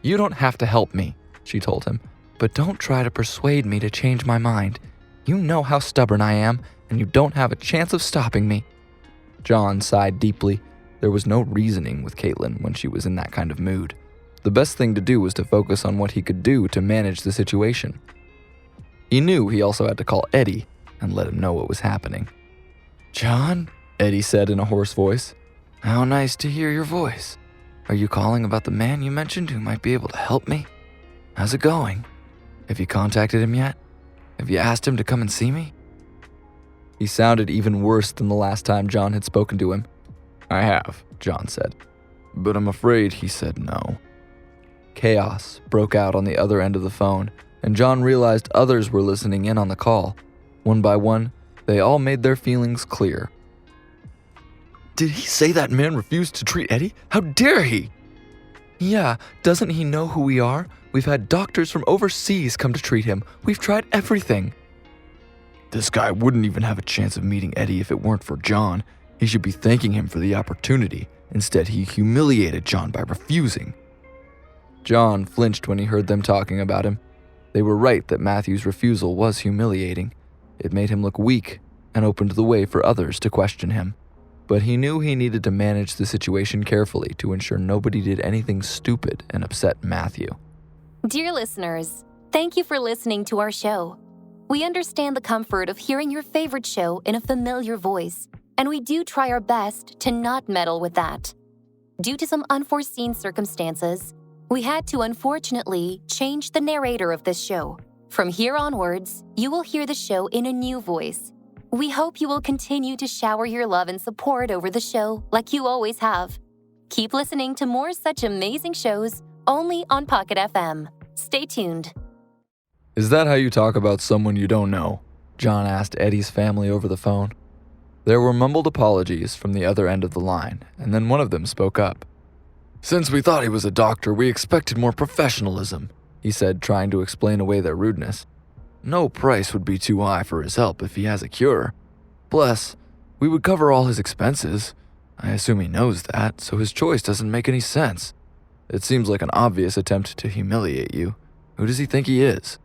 "You don't have to help me," she told him, "but don't try to persuade me to change my mind. You know how stubborn I am, and you don't have a chance of stopping me." John sighed deeply. There was no reasoning with Caitlin when she was in that kind of mood. The best thing to do was to focus on what he could do to manage the situation. He knew he also had to call Eddie and let him know what was happening. "John," Eddie said in a hoarse voice, "how nice to hear your voice. Are you calling about the man you mentioned who might be able to help me? How's it going? Have you contacted him yet? Have you asked him to come and see me?" He sounded even worse than the last time John had spoken to him. "I have," John said, "but I'm afraid he said no." Chaos broke out on the other end of the phone, and John realized others were listening in on the call. One by one, they all made their feelings clear. "Did he say that man refused to treat Eddie? How dare he?" "Yeah, doesn't he know who we are? We've had doctors from overseas come to treat him. We've tried everything." "This guy wouldn't even have a chance of meeting Eddie if it weren't for John. He should be thanking him for the opportunity. Instead, he humiliated John by refusing." John flinched when he heard them talking about him. They were right that Matthew's refusal was humiliating. It made him look weak and opened the way for others to question him. But he knew he needed to manage the situation carefully to ensure nobody did anything stupid and upset Matthew. Dear listeners, thank you for listening to our show. We understand the comfort of hearing your favorite show in a familiar voice, and we do try our best to not meddle with that. Due to some unforeseen circumstances, we had to unfortunately change the narrator of this show. From here onwards, you will hear the show in a new voice. We hope you will continue to shower your love and support over the show like you always have. Keep listening to more such amazing shows only on Pocket FM. Stay tuned. Is that how you talk about someone you don't know? John asked Eddie's family over the phone. There were mumbled apologies from the other end of the line, and then one of them spoke up. "Since we thought he was a doctor, we expected more professionalism," he said, trying to explain away their rudeness. "No price would be too high for his help if he has a cure. Plus, we would cover all his expenses. I assume he knows that, so his choice doesn't make any sense. It seems like an obvious attempt to humiliate you. Who does he think he is?"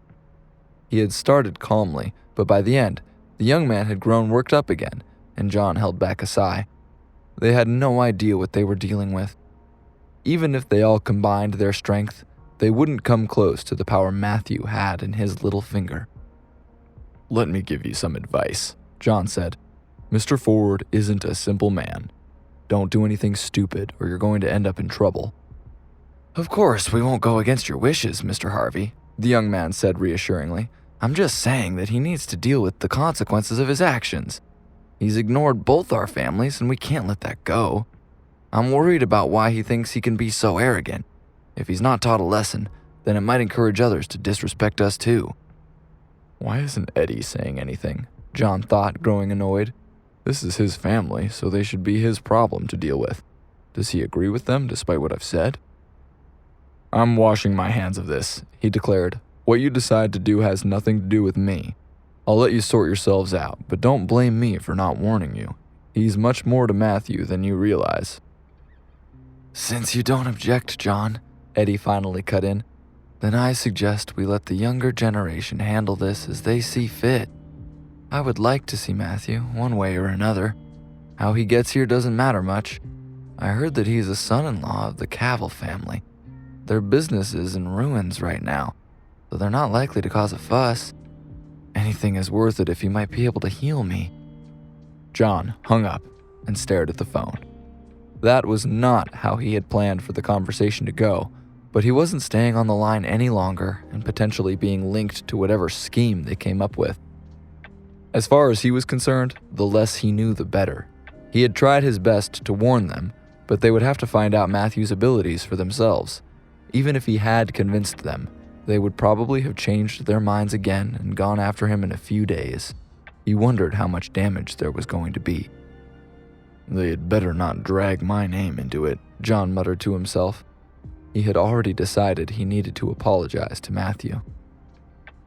He had started calmly, but by the end, the young man had grown worked up again, and John held back a sigh. They had no idea what they were dealing with. Even if they all combined their strength, they wouldn't come close to the power Matthew had in his little finger. "Let me give you some advice," John said. "Mr. Ford isn't a simple man. Don't do anything stupid or you're going to end up in trouble." "Of course, we won't go against your wishes, Mr. Harvey," the young man said reassuringly. "I'm just saying that he needs to deal with the consequences of his actions. He's ignored both our families and we can't let that go. I'm worried about why he thinks he can be so arrogant. If he's not taught a lesson, then it might encourage others to disrespect us too." Why isn't Eddie saying anything? John thought, growing annoyed. This is his family, so they should be his problem to deal with. Does he agree with them despite what I've said? "I'm washing my hands of this," he declared. "What you decide to do has nothing to do with me. I'll let you sort yourselves out, but don't blame me for not warning you. He's much more to Matthew than you realize." "Since you don't object, John," Eddie finally cut in, "then I suggest we let the younger generation handle this as they see fit. I would like to see Matthew, one way or another. How he gets here doesn't matter much. I heard that he's a son-in-law of the Cavill family. Their business is in ruins right now, so they're not likely to cause a fuss. Anything is worth it if he might be able to heal me." John hung up and stared at the phone. That was not how he had planned for the conversation to go, but he wasn't staying on the line any longer and potentially being linked to whatever scheme they came up with. As far as he was concerned, the less he knew, the better. He had tried his best to warn them, but they would have to find out Matthew's abilities for themselves. Even if he had convinced them, they would probably have changed their minds again and gone after him in a few days. He wondered how much damage there was going to be. "They had better not drag my name into it," John muttered to himself. He had already decided he needed to apologize to Matthew.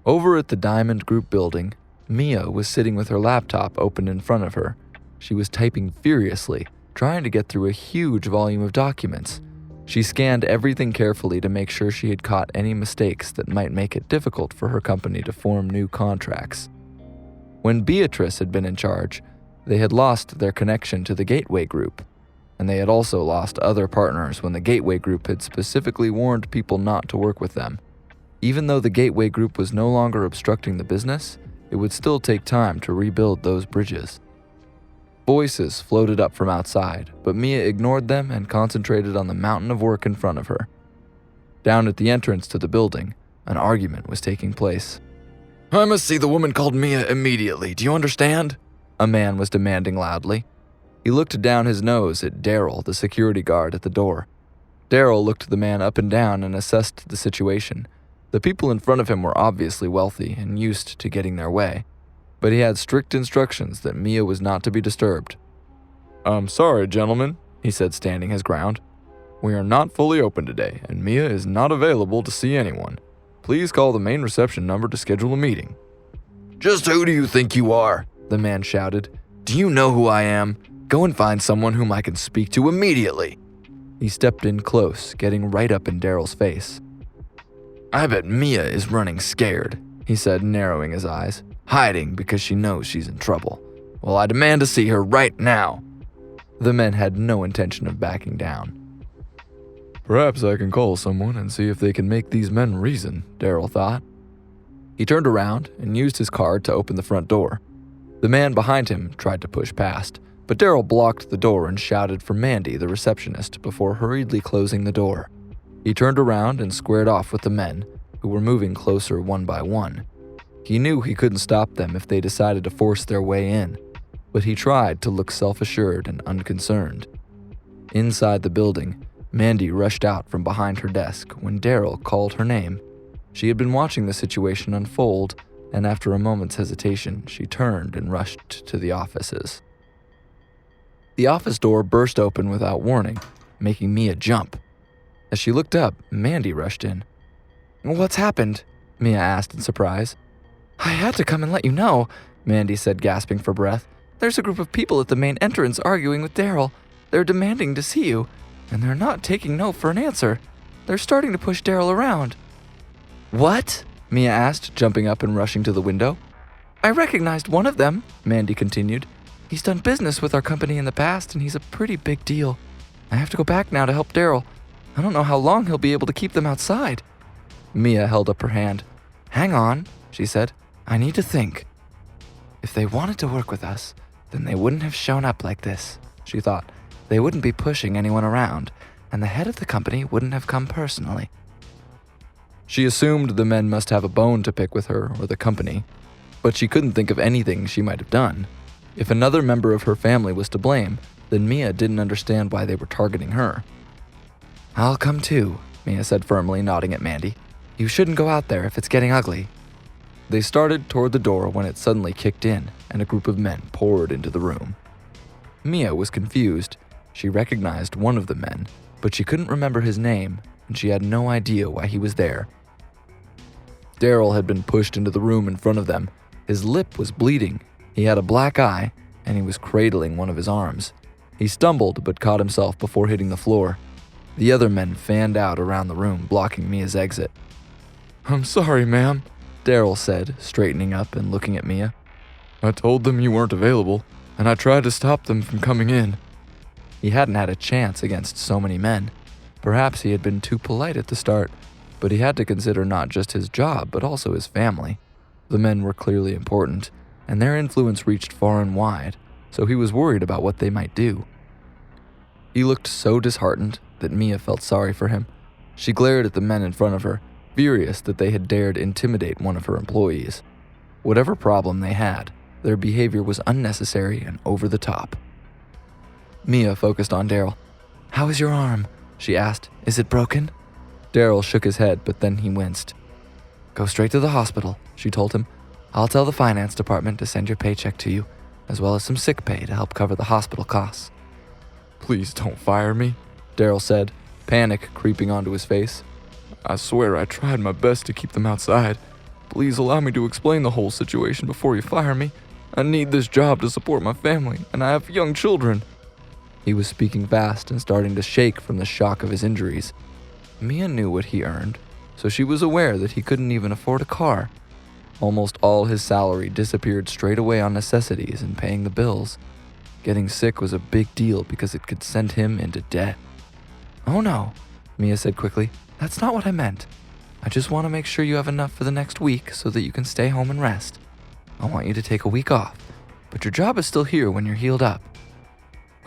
Over at the Diamond Group building, Mia was sitting with her laptop open in front of her. She was typing furiously, trying to get through a huge volume of documents. She scanned everything carefully to make sure she had caught any mistakes that might make it difficult for her company to form new contracts. When Beatrice had been in charge, they had lost their connection to the Gateway Group, and they had also lost other partners when the Gateway Group had specifically warned people not to work with them. Even though the Gateway Group was no longer obstructing the business, it would still take time to rebuild those bridges. Voices floated up from outside, but Mia ignored them and concentrated on the mountain of work in front of her. Down at the entrance to the building, an argument was taking place. "I must see the woman called Mia immediately, do you understand?" a man was demanding loudly. He looked down his nose at Daryl, the security guard at the door. Daryl looked the man up and down and assessed the situation. The people in front of him were obviously wealthy and used to getting their way, but he had strict instructions that Mia was not to be disturbed. "I'm sorry, gentlemen," he said, standing his ground. "We are not fully open today, and Mia is not available to see anyone. Please call the main reception number to schedule a meeting." "Just who do you think you are?" the man shouted. "Do you know who I am? Go and find someone whom I can speak to immediately." He stepped in close, getting right up in Daryl's face. "I bet Mia is running scared," he said, narrowing his eyes, "hiding because she knows she's in trouble. Well, I demand to see her right now." The men had no intention of backing down. "Perhaps I can call someone and see if they can make these men reason," Daryl thought. He turned around and used his card to open the front door. The man behind him tried to push past, but Daryl blocked the door and shouted for Mandy, the receptionist, before hurriedly closing the door. He turned around and squared off with the men, who were moving closer one by one. He knew he couldn't stop them if they decided to force their way in, but he tried to look self-assured and unconcerned. Inside the building, Mandy rushed out from behind her desk when Daryl called her name. She had been watching the situation unfold, and after a moment's hesitation, she turned and rushed to the offices. The office door burst open without warning, making Mia jump. As she looked up, Mandy rushed in. "What's happened?" Mia asked in surprise. "I had to come and let you know," Mandy said, gasping for breath. "There's a group of people at the main entrance arguing with Daryl. They're demanding to see you, and they're not taking no for an answer. They're starting to push Daryl around." "What?" Mia asked, jumping up and rushing to the window. "I recognized one of them," Mandy continued. "He's done business with our company in the past, and he's a pretty big deal. I have to go back now to help Daryl. I don't know how long he'll be able to keep them outside." Mia held up her hand. "Hang on," she said. "I need to think." "If they wanted to work with us, then they wouldn't have shown up like this," she thought. "They wouldn't be pushing anyone around, and the head of the company wouldn't have come personally." She assumed the men must have a bone to pick with her or the company, but she couldn't think of anything she might have done. If another member of her family was to blame, then Mia didn't understand why they were targeting her. "I'll come too," Mia said firmly, nodding at Mandy. "You shouldn't go out there if it's getting ugly." They started toward the door when it suddenly kicked in, and a group of men poured into the room. Mia was confused. She recognized one of the men, but she couldn't remember his name, and she had no idea why he was there. Daryl had been pushed into the room in front of them. His lip was bleeding. He had a black eye, and he was cradling one of his arms. He stumbled but caught himself before hitting the floor. The other men fanned out around the room, blocking Mia's exit. "I'm sorry, ma'am," Daryl said, straightening up and looking at Mia. "I told them you weren't available, and I tried to stop them from coming in." He hadn't had a chance against so many men. Perhaps he had been too polite at the start, but he had to consider not just his job, but also his family. The men were clearly important, and their influence reached far and wide, so he was worried about what they might do. He looked so disheartened that Mia felt sorry for him. She glared at the men in front of her, furious that they had dared intimidate one of her employees. Whatever problem they had, their behavior was unnecessary and over the top. Mia focused on Daryl. "How is your arm?" she asked. "Is it broken?" Daryl shook his head, but then he winced. "Go straight to the hospital," she told him. "I'll tell the finance department to send your paycheck to you, as well as some sick pay to help cover the hospital costs." "Please don't fire me," Daryl said, panic creeping onto his face. "I swear I tried my best to keep them outside. Please allow me to explain the whole situation before you fire me. I need this job to support my family, and I have young children." He was speaking fast and starting to shake from the shock of his injuries. Mia knew what he earned, so she was aware that he couldn't even afford a car. Almost all his salary disappeared straight away on necessities and paying the bills. Getting sick was a big deal because it could send him into debt. "Oh no," Mia said quickly. "That's not what I meant. I just want to make sure you have enough for the next week so that you can stay home and rest. I want you to take a week off, but your job is still here when you're healed up."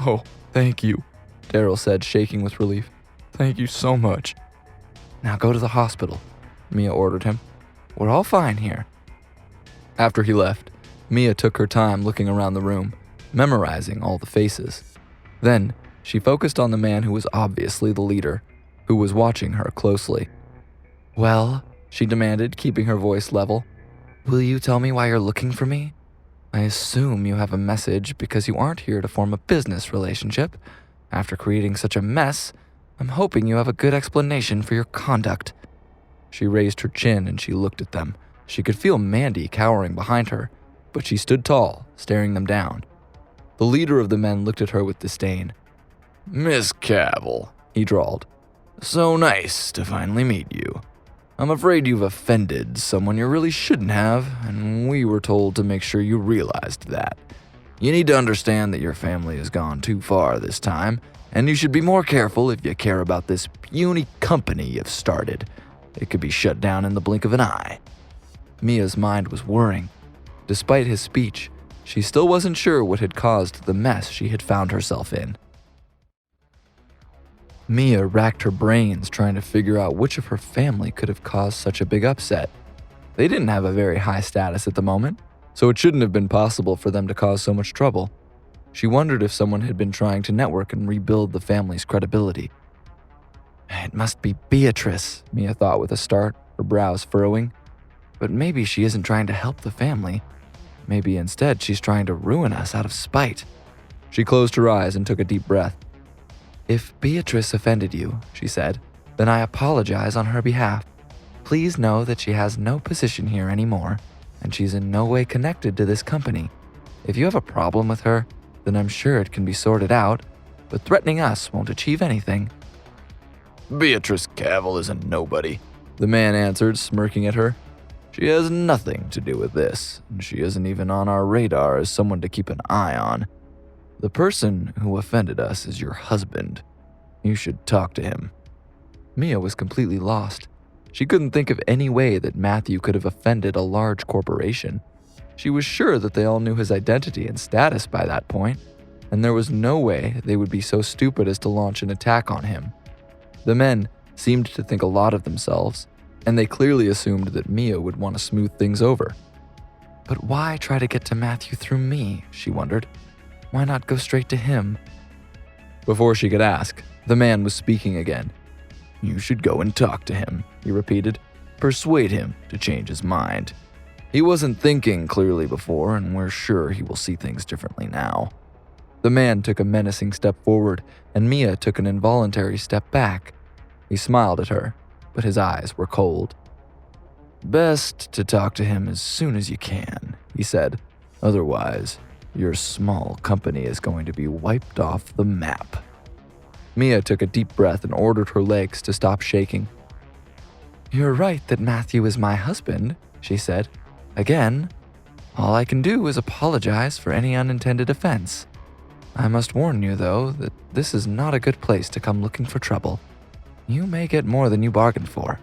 "Oh, thank you," Daryl said, shaking with relief. "Thank you so much." "Now go to the hospital," Mia ordered him. "We're all fine here." After he left, Mia took her time looking around the room, memorizing all the faces. Then, she focused on the man who was obviously the leader, who was watching her closely. "Well," she demanded, keeping her voice level, "will you tell me why you're looking for me? I assume you have a message because you aren't here to form a business relationship. After creating such a mess, I'm hoping you have a good explanation for your conduct." She raised her chin and she looked at them. She could feel Mandy cowering behind her, but she stood tall, staring them down. The leader of the men looked at her with disdain. "Miss Cavil," he drawled. "So nice to finally meet you. I'm afraid you've offended someone you really shouldn't have, and we were told to make sure you realized that. You need to understand that your family has gone too far this time, and you should be more careful if you care about this puny company you've started. It could be shut down in the blink of an eye." Mia's mind was whirring. Despite his speech, she still wasn't sure what had caused the mess she had found herself in. Mia racked her brains trying to figure out which of her family could have caused such a big upset. They didn't have a very high status at the moment, so it shouldn't have been possible for them to cause so much trouble. She wondered if someone had been trying to network and rebuild the family's credibility. It must be Beatrice, Mia thought with a start, her brows furrowing. But maybe she isn't trying to help the family. Maybe instead she's trying to ruin us out of spite. She closed her eyes and took a deep breath. If Beatrice offended you, she said, then I apologize on her behalf. Please know that she has no position here anymore, and she's in no way connected to this company. If you have a problem with her, then I'm sure it can be sorted out, but threatening us won't achieve anything. Beatrice Cavil is a nobody, the man answered, smirking at her. She has nothing to do with this, and she isn't even on our radar as someone to keep an eye on. The person who offended us is your husband. You should talk to him. Mia was completely lost. She couldn't think of any way that Matthew could have offended a large corporation. She was sure that they all knew his identity and status by that point, and there was no way they would be so stupid as to launch an attack on him. The men seemed to think a lot of themselves, and they clearly assumed that Mia would want to smooth things over. But why try to get to Matthew through me, she wondered. Why not go straight to him? Before she could ask, the man was speaking again. You should go and talk to him, he repeated. Persuade him to change his mind. He wasn't thinking clearly before, and we're sure he will see things differently now. The man took a menacing step forward, and Mia took an involuntary step back. He smiled at her, but his eyes were cold. Best to talk to him as soon as you can, he said. Otherwise, your small company is going to be wiped off the map. Mia took a deep breath and ordered her legs to stop shaking. You're right that Matthew is my husband, she said. Again, all I can do is apologize for any unintended offense. I must warn you, though, that this is not a good place to come looking for trouble. You may get more than you bargained for.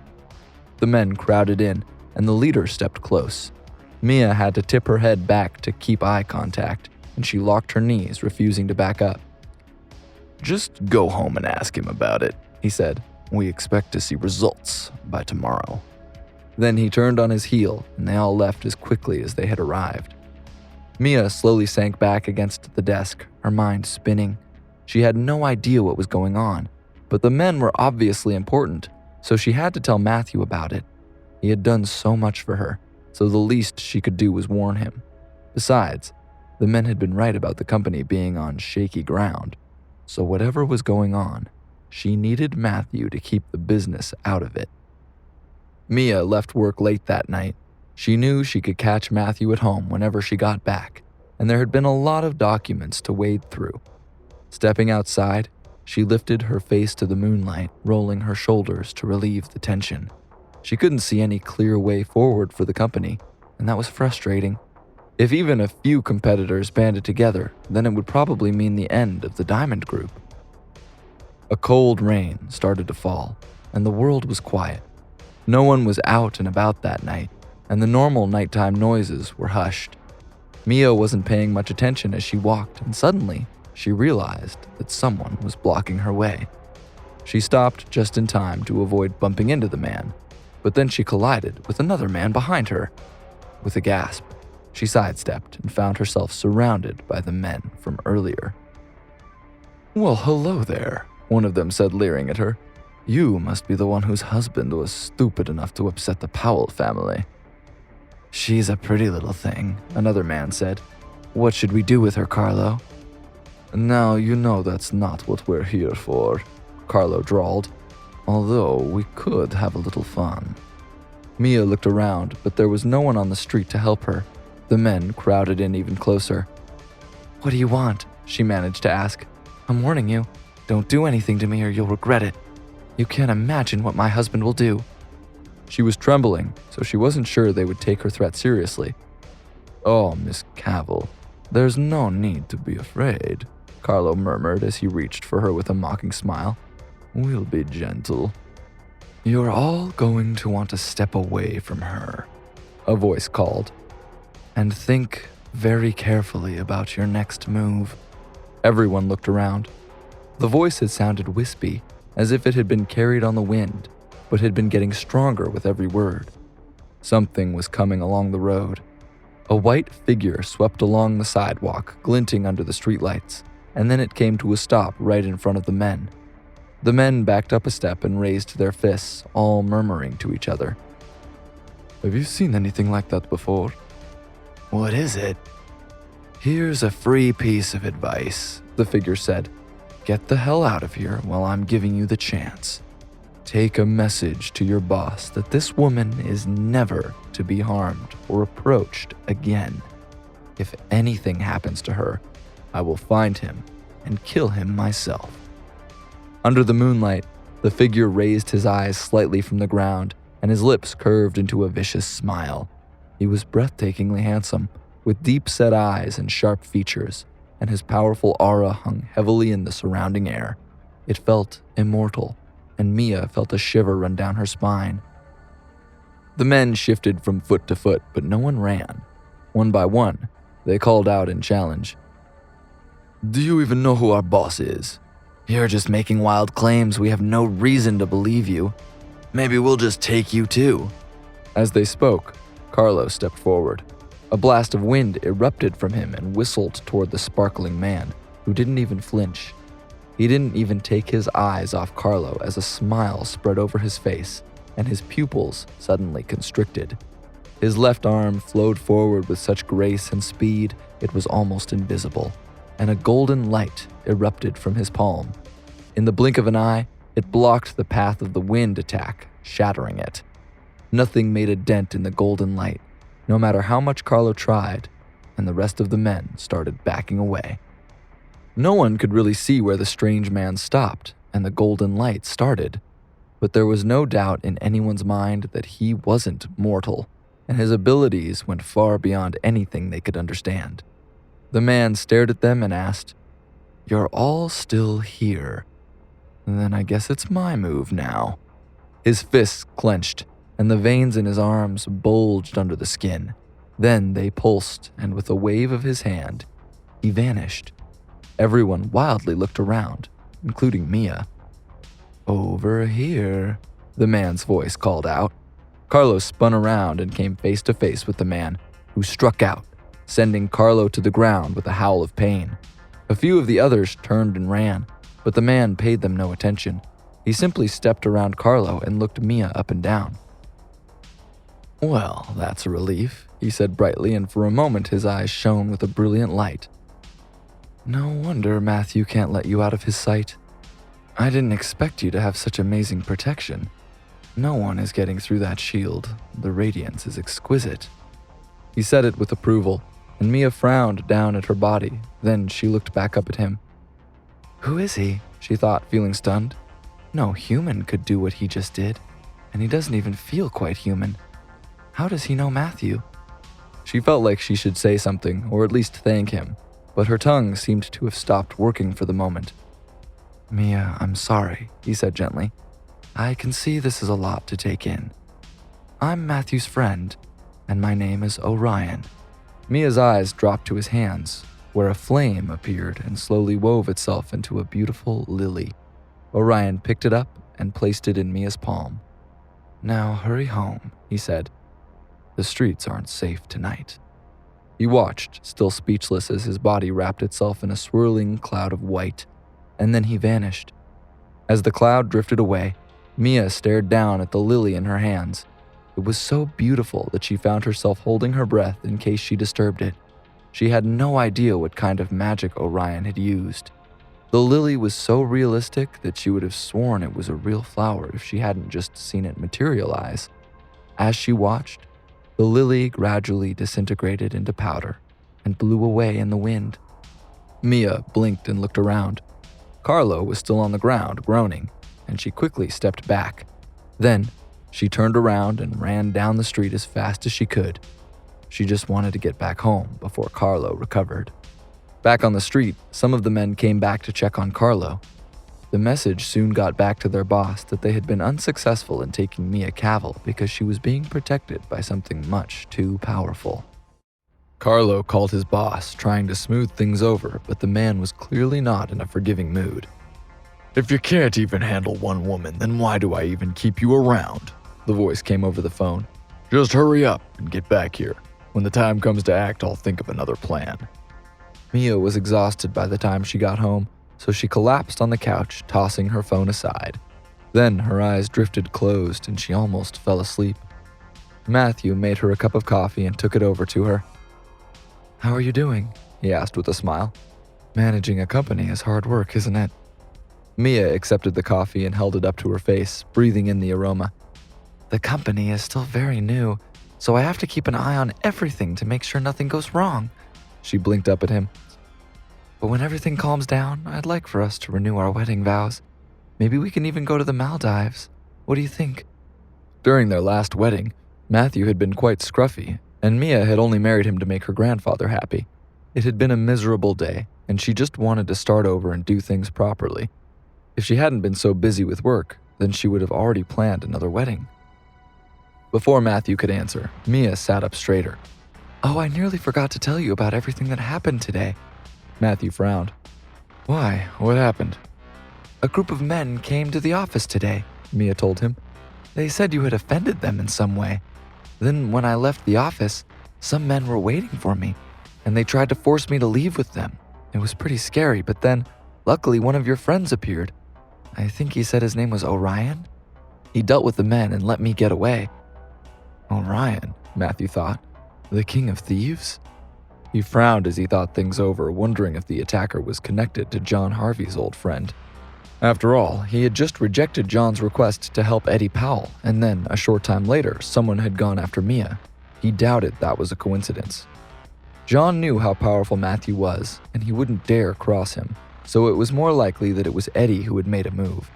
The men crowded in, and the leader stepped close. Mia had to tip her head back to keep eye contact, and she locked her knees, refusing to back up. Just go home and ask him about it, he said. We expect to see results by tomorrow. Then he turned on his heel, and they all left as quickly as they had arrived. Mia slowly sank back against the desk, her mind spinning. She had no idea what was going on, but the men were obviously important, so she had to tell Matthew about it. He had done so much for her, so the least she could do was warn him. Besides, the men had been right about the company being on shaky ground, so whatever was going on, she needed Matthew to keep the business out of it. Mia left work late that night. She knew she could catch Matthew at home whenever she got back, and there had been a lot of documents to wade through. Stepping outside, she lifted her face to the moonlight, rolling her shoulders to relieve the tension. She couldn't see any clear way forward for the company, and that was frustrating. If even a few competitors banded together, then it would probably mean the end of the Diamond Group. A cold rain started to fall, and the world was quiet. No one was out and about that night, and the normal nighttime noises were hushed. Mia wasn't paying much attention as she walked, and suddenly, she realized that someone was blocking her way. She stopped just in time to avoid bumping into the man, but then she collided with another man behind her. With a gasp, she sidestepped and found herself surrounded by the men from earlier. Well, hello there, one of them said, leering at her. You must be the one whose husband was stupid enough to upset the Powell family. She's a pretty little thing, another man said. What should we do with her, Carlo? Now, you know that's not what we're here for, Carlo drawled. Although we could have a little fun. Mia looked around, but there was no one on the street to help her. The men crowded in even closer. What do you want? She managed to ask. I'm warning you, don't do anything to me or you'll regret it. You can't imagine what my husband will do. She was trembling, so she wasn't sure they would take her threat seriously. Oh, Miss Cavil, there's no need to be afraid, Carlo murmured as he reached for her with a mocking smile. We'll be gentle. You're all going to want to step away from her, a voice called. And think very carefully about your next move. Everyone looked around. The voice had sounded wispy, as if it had been carried on the wind, but had been getting stronger with every word. Something was coming along the road. A white figure swept along the sidewalk, glinting under the streetlights, and then it came to a stop right in front of the men. The men backed up a step and raised their fists, all murmuring to each other. "Have you seen anything like that before?" "What is it?" "Here's a free piece of advice," the figure said. "Get the hell out of here while I'm giving you the chance. Take a message to your boss that this woman is never to be harmed or approached again. If anything happens to her, I will find him and kill him myself." Under the moonlight, the figure raised his eyes slightly from the ground, and his lips curved into a vicious smile. He was breathtakingly handsome, with deep-set eyes and sharp features, and his powerful aura hung heavily in the surrounding air. It felt immortal, and Mia felt a shiver run down her spine. The men shifted from foot to foot, but no one ran. One by one, they called out in challenge. "Do you even know who our boss is? You're just making wild claims. We have no reason to believe you. Maybe we'll just take you too." As they spoke, Carlo stepped forward. A blast of wind erupted from him and whistled toward the sparkling man, who didn't even flinch. He didn't even take his eyes off Carlo as a smile spread over his face, and his pupils suddenly constricted. His left arm flowed forward with such grace and speed it was almost invisible, and a golden light erupted from his palm. In the blink of an eye, it blocked the path of the wind attack, shattering it. Nothing made a dent in the golden light, no matter how much Carlo tried, and the rest of the men started backing away. No one could really see where the strange man stopped and the golden light started, but there was no doubt in anyone's mind that he wasn't mortal, and his abilities went far beyond anything they could understand. The man stared at them and asked, "You're all still here. Then I guess it's my move now." His fists clenched, and the veins in his arms bulged under the skin. Then they pulsed, and with a wave of his hand, he vanished. Everyone wildly looked around, including Mia. "Over here," the man's voice called out. Carlo spun around and came face to face with the man, who struck out, sending Carlo to the ground with a howl of pain. A few of the others turned and ran, but the man paid them no attention. He simply stepped around Carlo and looked Mia up and down. "Well, that's a relief," he said brightly, and for a moment his eyes shone with a brilliant light. "No wonder Matthew can't let you out of his sight. I didn't expect you to have such amazing protection. No one is getting through that shield. The radiance is exquisite." He said it with approval, and Mia frowned down at her body. Then she looked back up at him. "Who is he?" she thought, feeling stunned. "No human could do what he just did, and he doesn't even feel quite human. How does he know Matthew?" She felt like she should say something, or at least thank him, but her tongue seemed to have stopped working for the moment. "Mia, I'm sorry," he said gently. "I can see this is a lot to take in. I'm Matthew's friend, and my name is Orion." Mia's eyes dropped to his hands, where a flame appeared and slowly wove itself into a beautiful lily. Orion picked it up and placed it in Mia's palm. "Now hurry home," he said. "The streets aren't safe tonight." He watched, still speechless, as his body wrapped itself in a swirling cloud of white, and then he vanished. As the cloud drifted away, Mia stared down at the lily in her hands. It was so beautiful that she found herself holding her breath in case she disturbed it. She had no idea what kind of magic Orion had used. The lily was so realistic that she would have sworn it was a real flower if she hadn't just seen it materialize. As she watched, the lily gradually disintegrated into powder and blew away in the wind. Mia blinked and looked around. Carlo was still on the ground, groaning, and she quickly stepped back. Then, she turned around and ran down the street as fast as she could. She just wanted to get back home before Carlo recovered. Back on the street, some of the men came back to check on Carlo. The message soon got back to their boss that they had been unsuccessful in taking Mia Cavill because she was being protected by something much too powerful. Carlo called his boss, trying to smooth things over, but the man was clearly not in a forgiving mood. "If you can't even handle one woman, then why do I even keep you around?" The voice came over the phone. Just hurry up and get back here. When the time comes to act, I'll think of another plan." Mia was exhausted by the time she got home, so she collapsed on the couch, tossing her phone aside. Then her eyes drifted closed and she almost fell asleep. Matthew made her a cup of coffee and took it over to her. "How are you doing?" he asked with a smile. "Managing a company is hard work, isn't it?" Mia accepted the coffee and held it up to her face, breathing in the aroma. "The company is still very new, so I have to keep an eye on everything to make sure nothing goes wrong." She blinked up at him. "But when everything calms down, I'd like for us to renew our wedding vows. Maybe we can even go to the Maldives. What do you think?" During their last wedding, Matthew had been quite scruffy, and Mia had only married him to make her grandfather happy. It had been a miserable day, and she just wanted to start over and do things properly. If she hadn't been so busy with work, then she would have already planned another wedding. Before Matthew could answer, Mia sat up straighter. "Oh, I nearly forgot to tell you about everything that happened today." Matthew frowned. "Why? What happened?" "A group of men came to the office today," Mia told him. "They said you had offended them in some way. Then when I left the office, some men were waiting for me, and they tried to force me to leave with them. It was pretty scary, but then, luckily, one of your friends appeared. I think he said his name was Orion. He dealt with the men and let me get away." "Orion," Matthew thought. "The king of thieves?" He frowned as he thought things over, wondering if the attacker was connected to John Harvey's old friend. After all, he had just rejected John's request to help Eddie Powell, and then, a short time later, someone had gone after Mia. He doubted that was a coincidence. John knew how powerful Matthew was, and he wouldn't dare cross him, so it was more likely that it was Eddie who had made a move.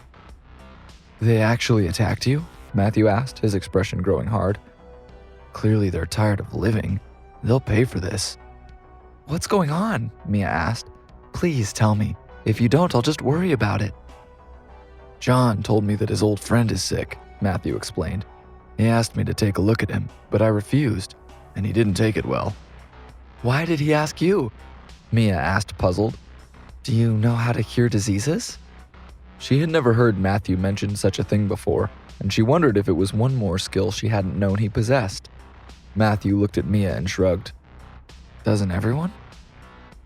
"They actually attacked you?" Matthew asked, his expression growing hard. "Clearly they're tired of living. They'll pay for this." "What's going on?" Mia asked. "Please tell me. If you don't, I'll just worry about it." "John told me that his old friend is sick," Matthew explained. "He asked me to take a look at him, but I refused, and he didn't take it well." "Why did he ask you?" Mia asked, puzzled. "Do you know how to cure diseases?" She had never heard Matthew mention such a thing before, and she wondered if it was one more skill she hadn't known he possessed. Matthew looked at Mia and shrugged. "Doesn't everyone?"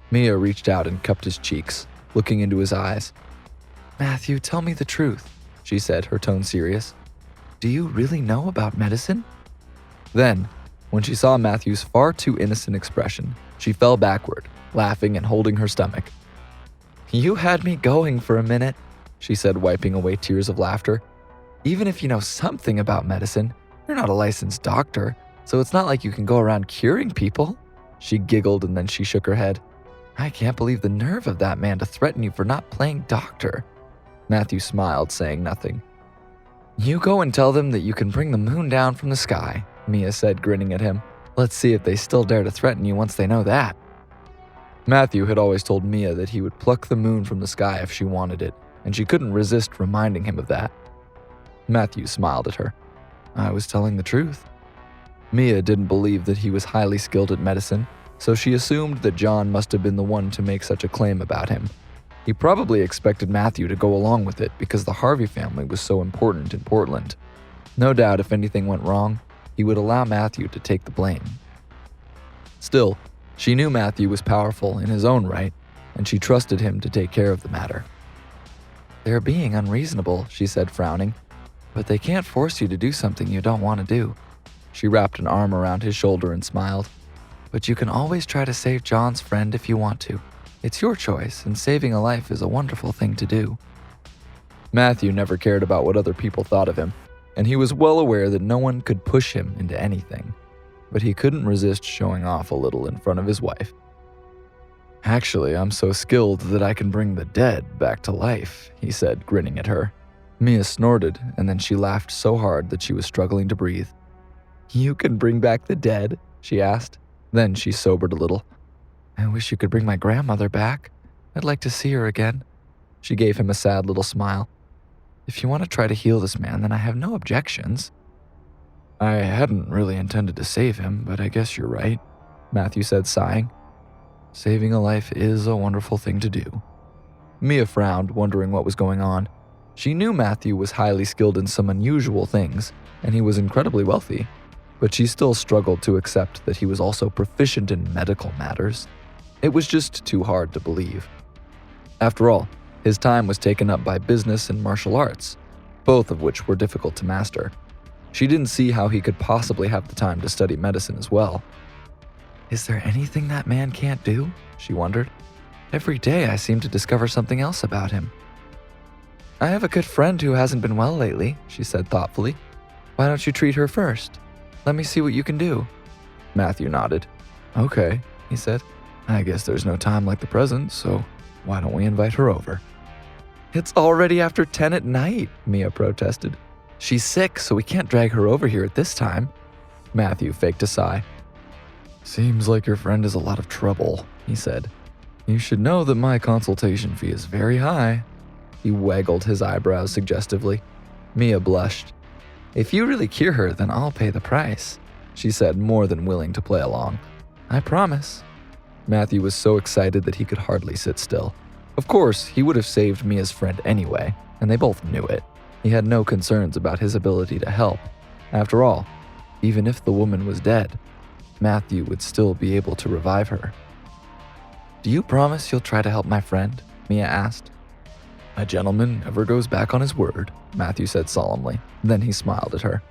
Mia reached out and cupped his cheeks, looking into his eyes. "Matthew, tell me the truth," she said, her tone serious. "Do you really know about medicine?" Then, when she saw Matthew's far too innocent expression, she fell backward, laughing and holding her stomach. "You had me going for a minute," she said, wiping away tears of laughter. "Even if you know something about medicine, you're not a licensed doctor, so it's not like you can go around curing people." She giggled and then she shook her head. "I can't believe the nerve of that man to threaten you for not playing doctor." Matthew smiled, saying nothing. "You go and tell them that you can bring the moon down from the sky," Mia said, grinning at him. "Let's see if they still dare to threaten you once they know that." Matthew had always told Mia that he would pluck the moon from the sky if she wanted it, and she couldn't resist reminding him of that. Matthew smiled at her. "I was telling the truth." Mia didn't believe that he was highly skilled at medicine, so she assumed that John must have been the one to make such a claim about him. He probably expected Matthew to go along with it because the Harvey family was so important in Portland. No doubt if anything went wrong, he would allow Matthew to take the blame. Still, she knew Matthew was powerful in his own right, and she trusted him to take care of the matter. "They're being unreasonable," she said, frowning, "but they can't force you to do something you don't want to do." She wrapped an arm around his shoulder and smiled. "But you can always try to save John's friend if you want to. It's your choice, and saving a life is a wonderful thing to do." Matthew never cared about what other people thought of him, and he was well aware that no one could push him into anything. But he couldn't resist showing off a little in front of his wife. "Actually, I'm so skilled that I can bring the dead back to life," he said, grinning at her. Mia snorted, and then she laughed so hard that she was struggling to breathe. "You can bring back the dead?" she asked. Then she sobered a little. "I wish you could bring my grandmother back. I'd like to see her again." She gave him a sad little smile. "If you want to try to heal this man, then I have no objections." "I hadn't really intended to save him, but I guess you're right," Matthew said, sighing. "Saving a life is a wonderful thing to do." Mia frowned, wondering what was going on. She knew Matthew was highly skilled in some unusual things, and he was incredibly wealthy. but she still struggled to accept that he was also proficient in medical matters. It was just too hard to believe. After all, his time was taken up by business and martial arts, both of which were difficult to master. She didn't see how he could possibly have the time to study medicine as well. Is there anything that man can't do? She wondered. Every day I seem to discover something else about him. I have a good friend who hasn't been well lately, she said thoughtfully. Why don't you treat her first? Let me see what you can do. Matthew nodded. Okay, he said. I guess there's no time like the present, so why don't we invite her over? It's already after 10 at night, Mia protested. She's sick, so we can't drag her over here at this time. Matthew faked a sigh. Seems like your friend is a lot of trouble, he said. You should know that my consultation fee is very high. He waggled his eyebrows suggestively. Mia blushed. If you really cure her, then I'll pay the price, she said, more than willing to play along. I promise. Matthew was so excited that he could hardly sit still. Of course, he would have saved Mia's friend anyway, and they both knew it. He had no concerns about his ability to help. After all, even if the woman was dead, Matthew would still be able to revive her. Do you promise you'll try to help my friend? Mia asked. A gentleman never goes back on his word, Matthew said solemnly. Then he smiled at her.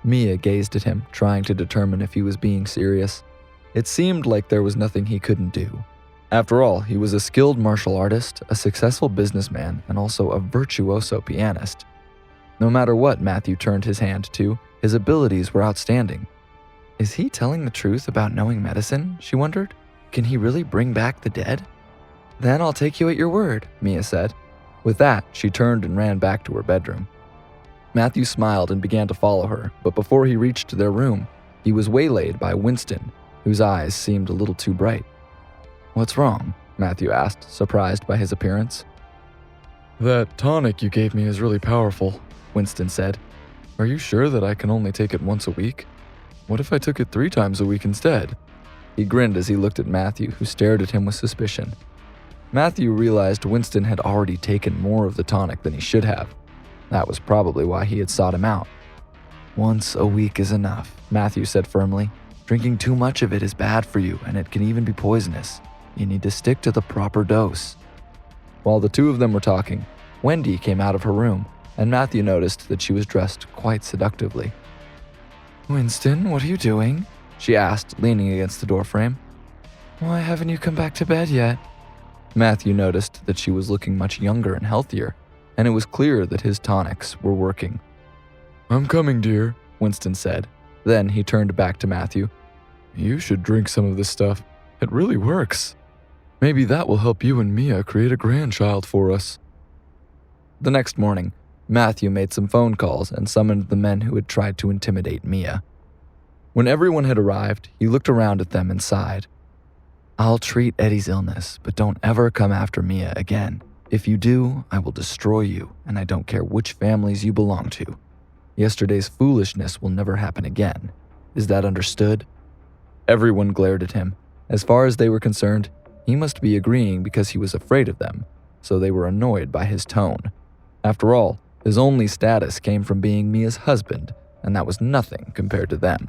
Mia gazed at him, trying to determine if he was being serious. It seemed like there was nothing he couldn't do. After all, he was a skilled martial artist, a successful businessman, and also a virtuoso pianist. No matter what Matthew turned his hand to, his abilities were outstanding. Is he telling the truth about knowing medicine? She wondered. Can he really bring back the dead? Then I'll take you at your word, Mia said. With that, she turned and ran back to her bedroom. Matthew smiled and began to follow her, but before he reached their room, he was waylaid by Winston, whose eyes seemed a little too bright. What's wrong? Matthew asked, surprised by his appearance. That tonic you gave me is really powerful, Winston said. Are you sure that I can only take it once a week? What if I took it 3 times a week instead? He grinned as he looked at Matthew, who stared at him with suspicion. Matthew realized Winston had already taken more of the tonic than he should have. That was probably why he had sought him out. Once a week is enough, Matthew said firmly. Drinking too much of it is bad for you, and it can even be poisonous. You need to stick to the proper dose. While the two of them were talking, Wendy came out of her room, and Matthew noticed that she was dressed quite seductively. Winston, what are you doing? She asked, leaning against the doorframe. Why haven't you come back to bed yet? Matthew noticed that she was looking much younger and healthier, and it was clear that his tonics were working. I'm coming, dear, Winston said. Then he turned back to Matthew. You should drink some of this stuff. It really works. Maybe that will help you and Mia create a grandchild for us. The next morning, Matthew made some phone calls and summoned the men who had tried to intimidate Mia. When everyone had arrived, he looked around at them and sighed. I'll treat Eddie's illness, but don't ever come after Mia again. If you do, I will destroy you, and I don't care which families you belong to. Yesterday's foolishness will never happen again. Is that understood? Everyone glared at him. As far as they were concerned, he must be agreeing because he was afraid of them, so they were annoyed by his tone. After all, his only status came from being Mia's husband, and that was nothing compared to them.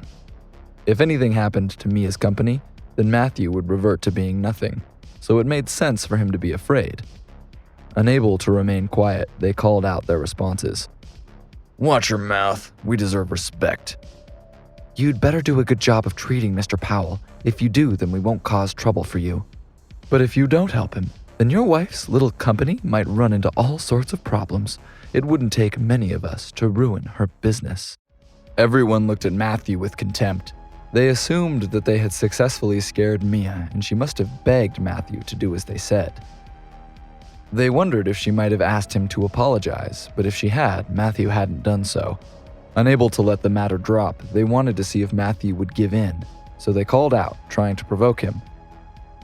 If anything happened to Mia's company, then Matthew would revert to being nothing, so it made sense for him to be afraid. Unable to remain quiet, they called out their responses. Watch your mouth. We deserve respect. You'd better do a good job of treating Mr. Powell. If you do, then we won't cause trouble for you. But if you don't help him, then your wife's little company might run into all sorts of problems. It wouldn't take many of us to ruin her business. Everyone looked at Matthew with contempt. They assumed that they had successfully scared Mia, and she must have begged Matthew to do as they said. They wondered if she might have asked him to apologize, but if she had, Matthew hadn't done so. Unable to let the matter drop, they wanted to see if Matthew would give in, so they called out, trying to provoke him.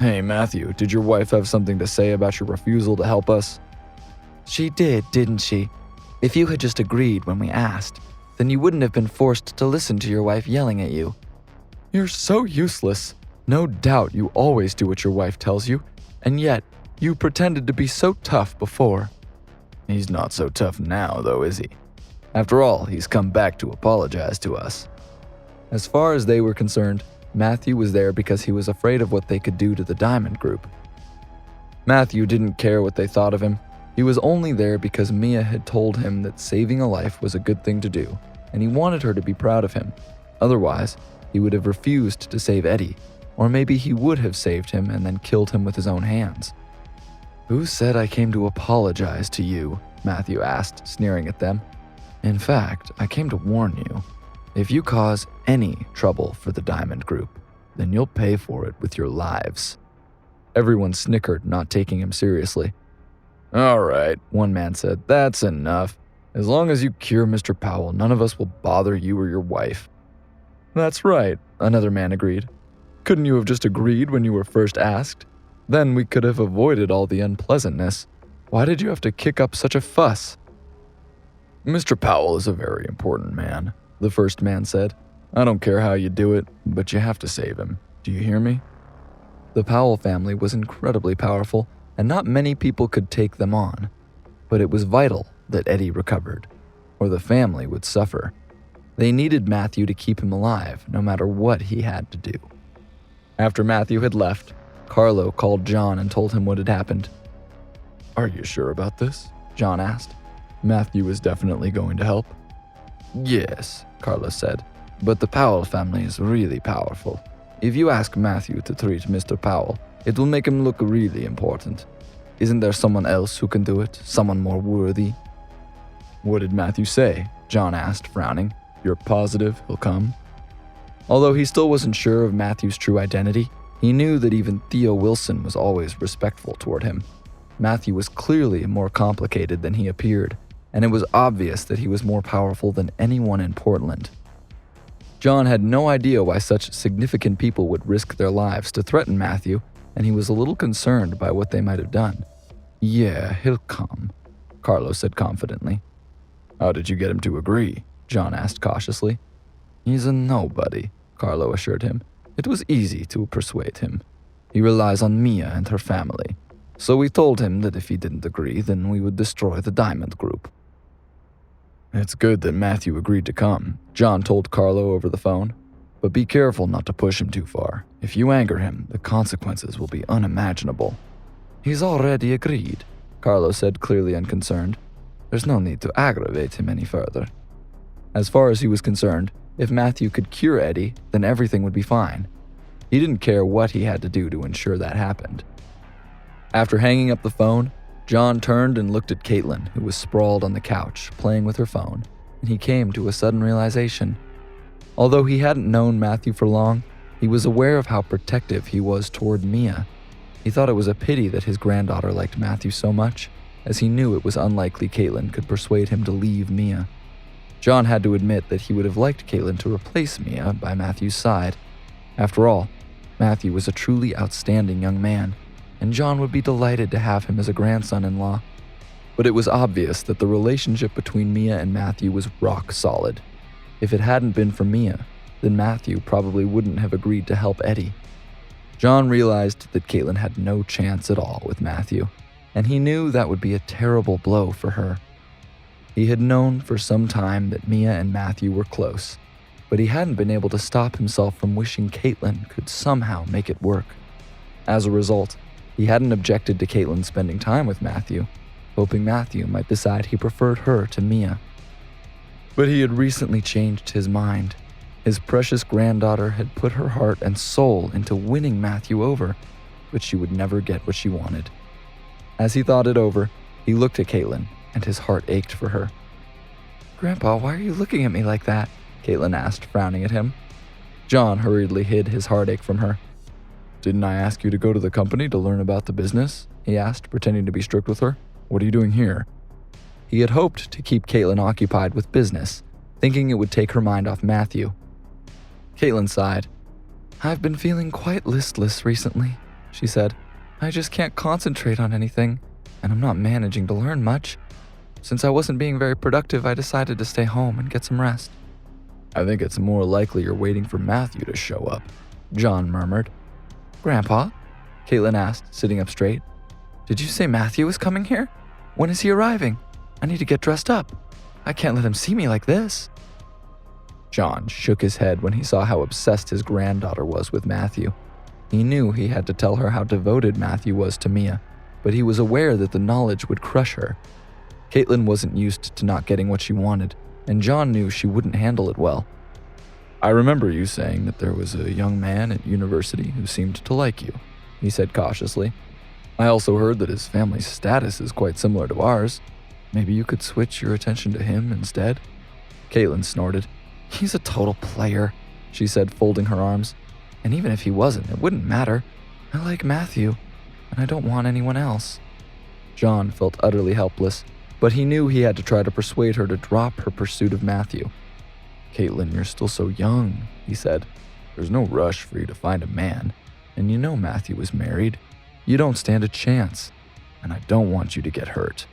Hey, Matthew, did your wife have something to say about your refusal to help us? She did, didn't she? If you had just agreed when we asked, then you wouldn't have been forced to listen to your wife yelling at you. You're so useless. No doubt you always do what your wife tells you, and yet you pretended to be so tough before. He's not so tough now, though, is he? After all, he's come back to apologize to us. As far as they were concerned, Matthew was there because he was afraid of what they could do to the Diamond Group. Matthew didn't care what they thought of him. He was only there because Mia had told him that saving a life was a good thing to do, and he wanted her to be proud of him. Otherwise, he would have refused to save Eddie, or maybe he would have saved him and then killed him with his own hands. "Who said I came to apologize to you?" Matthew asked, sneering at them. "In fact, I came to warn you. If you cause any trouble for the Diamond Group, then you'll pay for it with your lives." Everyone snickered, not taking him seriously. "All right," one man said, "that's enough. As long as you cure Mr. Powell, none of us will bother you or your wife." "That's right," another man agreed. "Couldn't you have just agreed when you were first asked? Then we could have avoided all the unpleasantness. Why did you have to kick up such a fuss?" "Mr. Powell is a very important man," the first man said. "I don't care how you do it, but you have to save him. Do you hear me?" The Powell family was incredibly powerful, and not many people could take them on. But it was vital that Eddie recovered, or the family would suffer. They needed Matthew to keep him alive, no matter what he had to do. After Matthew had left, Carlo called John and told him what had happened. "Are you sure about this?" John asked. "Matthew is definitely going to help?" "Yes," Carlo said, "but the Powell family is really powerful. If you ask Matthew to treat Mr. Powell, it will make him look really important. Isn't there someone else who can do it? Someone more worthy?" "What did Matthew say?" John asked, frowning. "You're positive he'll come?" Although he still wasn't sure of Matthew's true identity, he knew that even Theo Wilson was always respectful toward him. Matthew was clearly more complicated than he appeared, and it was obvious that he was more powerful than anyone in Portland. John had no idea why such significant people would risk their lives to threaten Matthew, and he was a little concerned by what they might have done. "Yeah, he'll come," Carlo said confidently. "How did you get him to agree?" John asked cautiously. "He's a nobody," Carlo assured him. "It was easy to persuade him. He relies on Mia and her family. So we told him that if he didn't agree, then we would destroy the Diamond Group." "It's good that Matthew agreed to come," John told Carlo over the phone. "But be careful not to push him too far. If you anger him, the consequences will be unimaginable." "He's already agreed," Carlo said, clearly unconcerned. "There's no need to aggravate him any further." As far as he was concerned, if Matthew could cure Eddie, then everything would be fine. He didn't care what he had to do to ensure that happened. After hanging up the phone, John turned and looked at Caitlin, who was sprawled on the couch, playing with her phone, and he came to a sudden realization. Although he hadn't known Matthew for long, he was aware of how protective he was toward Mia. He thought it was a pity that his granddaughter liked Matthew so much, as he knew it was unlikely Caitlin could persuade him to leave Mia. John had to admit that he would have liked Caitlin to replace Mia by Matthew's side. After all, Matthew was a truly outstanding young man, and John would be delighted to have him as a grandson-in-law. But it was obvious that the relationship between Mia and Matthew was rock solid. If it hadn't been for Mia, then Matthew probably wouldn't have agreed to help Eddie. John realized that Caitlin had no chance at all with Matthew, and he knew that would be a terrible blow for her. He had known for some time that Mia and Matthew were close, but he hadn't been able to stop himself from wishing Caitlin could somehow make it work. As a result, he hadn't objected to Caitlin spending time with Matthew, hoping Matthew might decide he preferred her to Mia. But he had recently changed his mind. His precious granddaughter had put her heart and soul into winning Matthew over, but she would never get what she wanted. As he thought it over, he looked at Caitlin, and his heart ached for her. "Grandpa, why are you looking at me like that?" Caitlin asked, frowning at him. John hurriedly hid his heartache from her. "Didn't I ask you to go to the company to learn about the business?" he asked, pretending to be strict with her. "What are you doing here?" He had hoped to keep Caitlin occupied with business, thinking it would take her mind off Matthew. Caitlin sighed. "I've been feeling quite listless recently," she said. "I just can't concentrate on anything, and I'm not managing to learn much. Since I wasn't being very productive, I decided to stay home and get some rest." "I think it's more likely you're waiting for Matthew to show up," John murmured. "Grandpa?" Caitlin asked, sitting up straight. "Did you say Matthew is coming here? When is he arriving? I need to get dressed up. I can't let him see me like this." John shook his head when he saw how obsessed his granddaughter was with Matthew. He knew he had to tell her how devoted Matthew was to Mia, but he was aware that the knowledge would crush her. Caitlin wasn't used to not getting what she wanted, and John knew she wouldn't handle it well. "I remember you saying that there was a young man at university who seemed to like you," he said cautiously. "I also heard that his family's status is quite similar to ours. Maybe you could switch your attention to him instead?" Caitlin snorted. "He's a total player," she said, folding her arms. "And even if he wasn't, it wouldn't matter. I like Matthew, and I don't want anyone else." John felt utterly helpless, but he knew he had to try to persuade her to drop her pursuit of Matthew. "Caitlin, you're still so young," he said. "There's no rush for you to find a man, and you know Matthew is married. You don't stand a chance, and I don't want you to get hurt.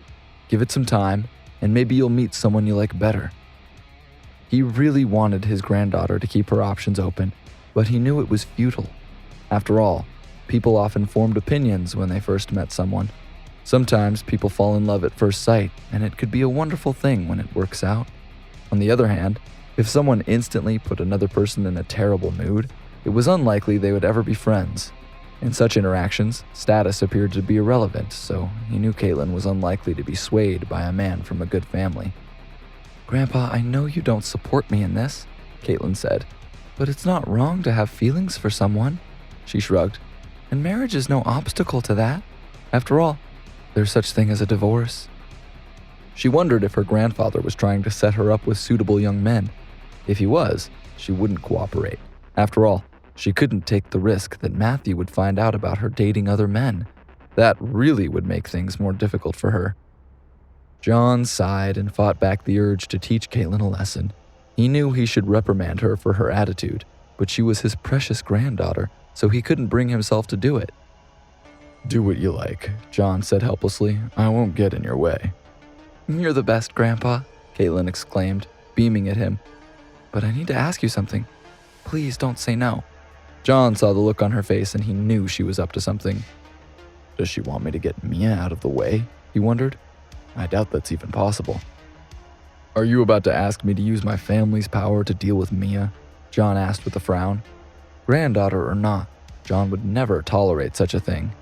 Give it some time, and maybe you'll meet someone you like better." He really wanted his granddaughter to keep her options open, but he knew it was futile. After all, people often formed opinions when they first met someone. Sometimes people fall in love at first sight, and it could be a wonderful thing when it works out. On the other hand, if someone instantly put another person in a terrible mood, it was unlikely they would ever be friends. In such interactions, status appeared to be irrelevant, so he knew Caitlin was unlikely to be swayed by a man from a good family. "Grandpa, I know you don't support me in this," Caitlin said, "but it's not wrong to have feelings for someone." She shrugged. "And marriage is no obstacle to that. After all, there's such thing as a divorce." She wondered if her grandfather was trying to set her up with suitable young men. If he was, she wouldn't cooperate. After all, she couldn't take the risk that Matthew would find out about her dating other men. That really would make things more difficult for her. John sighed and fought back the urge to teach Caitlin a lesson. He knew he should reprimand her for her attitude, but she was his precious granddaughter, so he couldn't bring himself to do it. "Do what you like," John said helplessly. "I won't get in your way." "You're the best, Grandpa," Caitlin exclaimed, beaming at him. "But I need to ask you something. Please don't say no." John saw the look on her face and he knew she was up to something. "Does she want me to get Mia out of the way?" he wondered. "I doubt that's even possible." "Are you about to ask me to use my family's power to deal with Mia?" John asked with a frown. Granddaughter or not, John would never tolerate such a thing.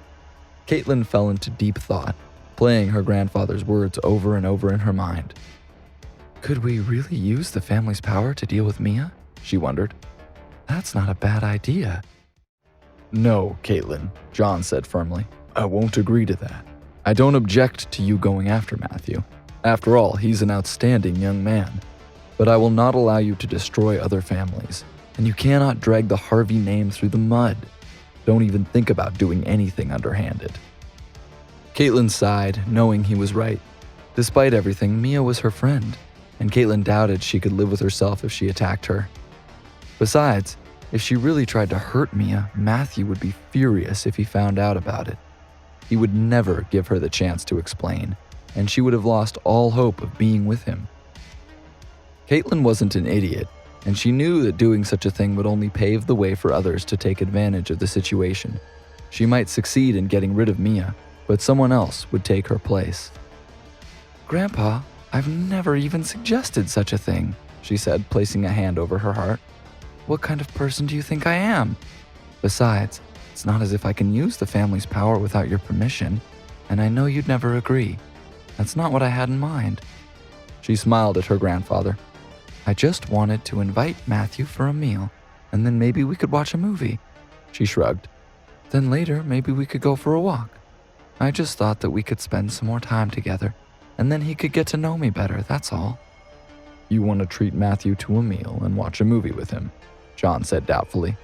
Caitlin fell into deep thought, playing her grandfather's words over and over in her mind. "Could we really use the family's power to deal with Mia?" she wondered. "That's not a bad idea." "No, Caitlin," John said firmly. "I won't agree to that. I don't object to you going after Matthew. After all, he's an outstanding young man. But I will not allow you to destroy other families, and you cannot drag the Harvey name through the mud. Don't even think about doing anything underhanded." Caitlin sighed, knowing he was right. Despite everything, Mia was her friend, and Caitlin doubted she could live with herself if she attacked her. Besides, if she really tried to hurt Mia, Matthew would be furious if he found out about it. He would never give her the chance to explain, and she would have lost all hope of being with him. Caitlin wasn't an idiot, and she knew that doing such a thing would only pave the way for others to take advantage of the situation. She might succeed in getting rid of Mia, but someone else would take her place. "Grandpa, I've never even suggested such a thing," she said, placing a hand over her heart. "What kind of person do you think I am? Besides, it's not as if I can use the family's power without your permission, and I know you'd never agree. That's not what I had in mind." She smiled at her grandfather. "I just wanted to invite Matthew for a meal, and then maybe we could watch a movie." She shrugged. "Then later, maybe we could go for a walk. I just thought that we could spend some more time together, and then he could get to know me better, that's all." "You want to treat Matthew to a meal and watch a movie with him?" John said doubtfully.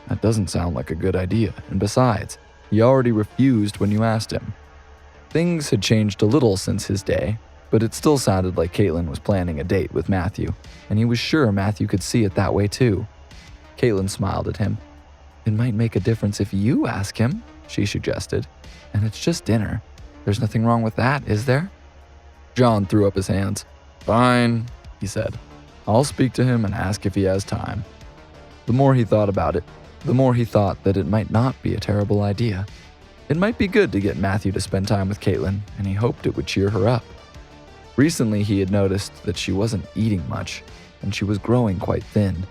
"That doesn't sound like a good idea, and besides, he already refused when you asked him." Things had changed a little since his day, but it still sounded like Caitlin was planning a date with Matthew, and he was sure Matthew could see it that way too. Caitlin smiled at him. "It might make a difference if you ask him," she suggested. "And it's just dinner. There's nothing wrong with that, is there?" John threw up his hands. "Fine," he said. "I'll speak to him and ask if he has time." The more he thought about it, the more he thought that it might not be a terrible idea. It might be good to get Matthew to spend time with Caitlin, and he hoped it would cheer her up. Recently, he had noticed that she wasn't eating much. and she was growing quite thin.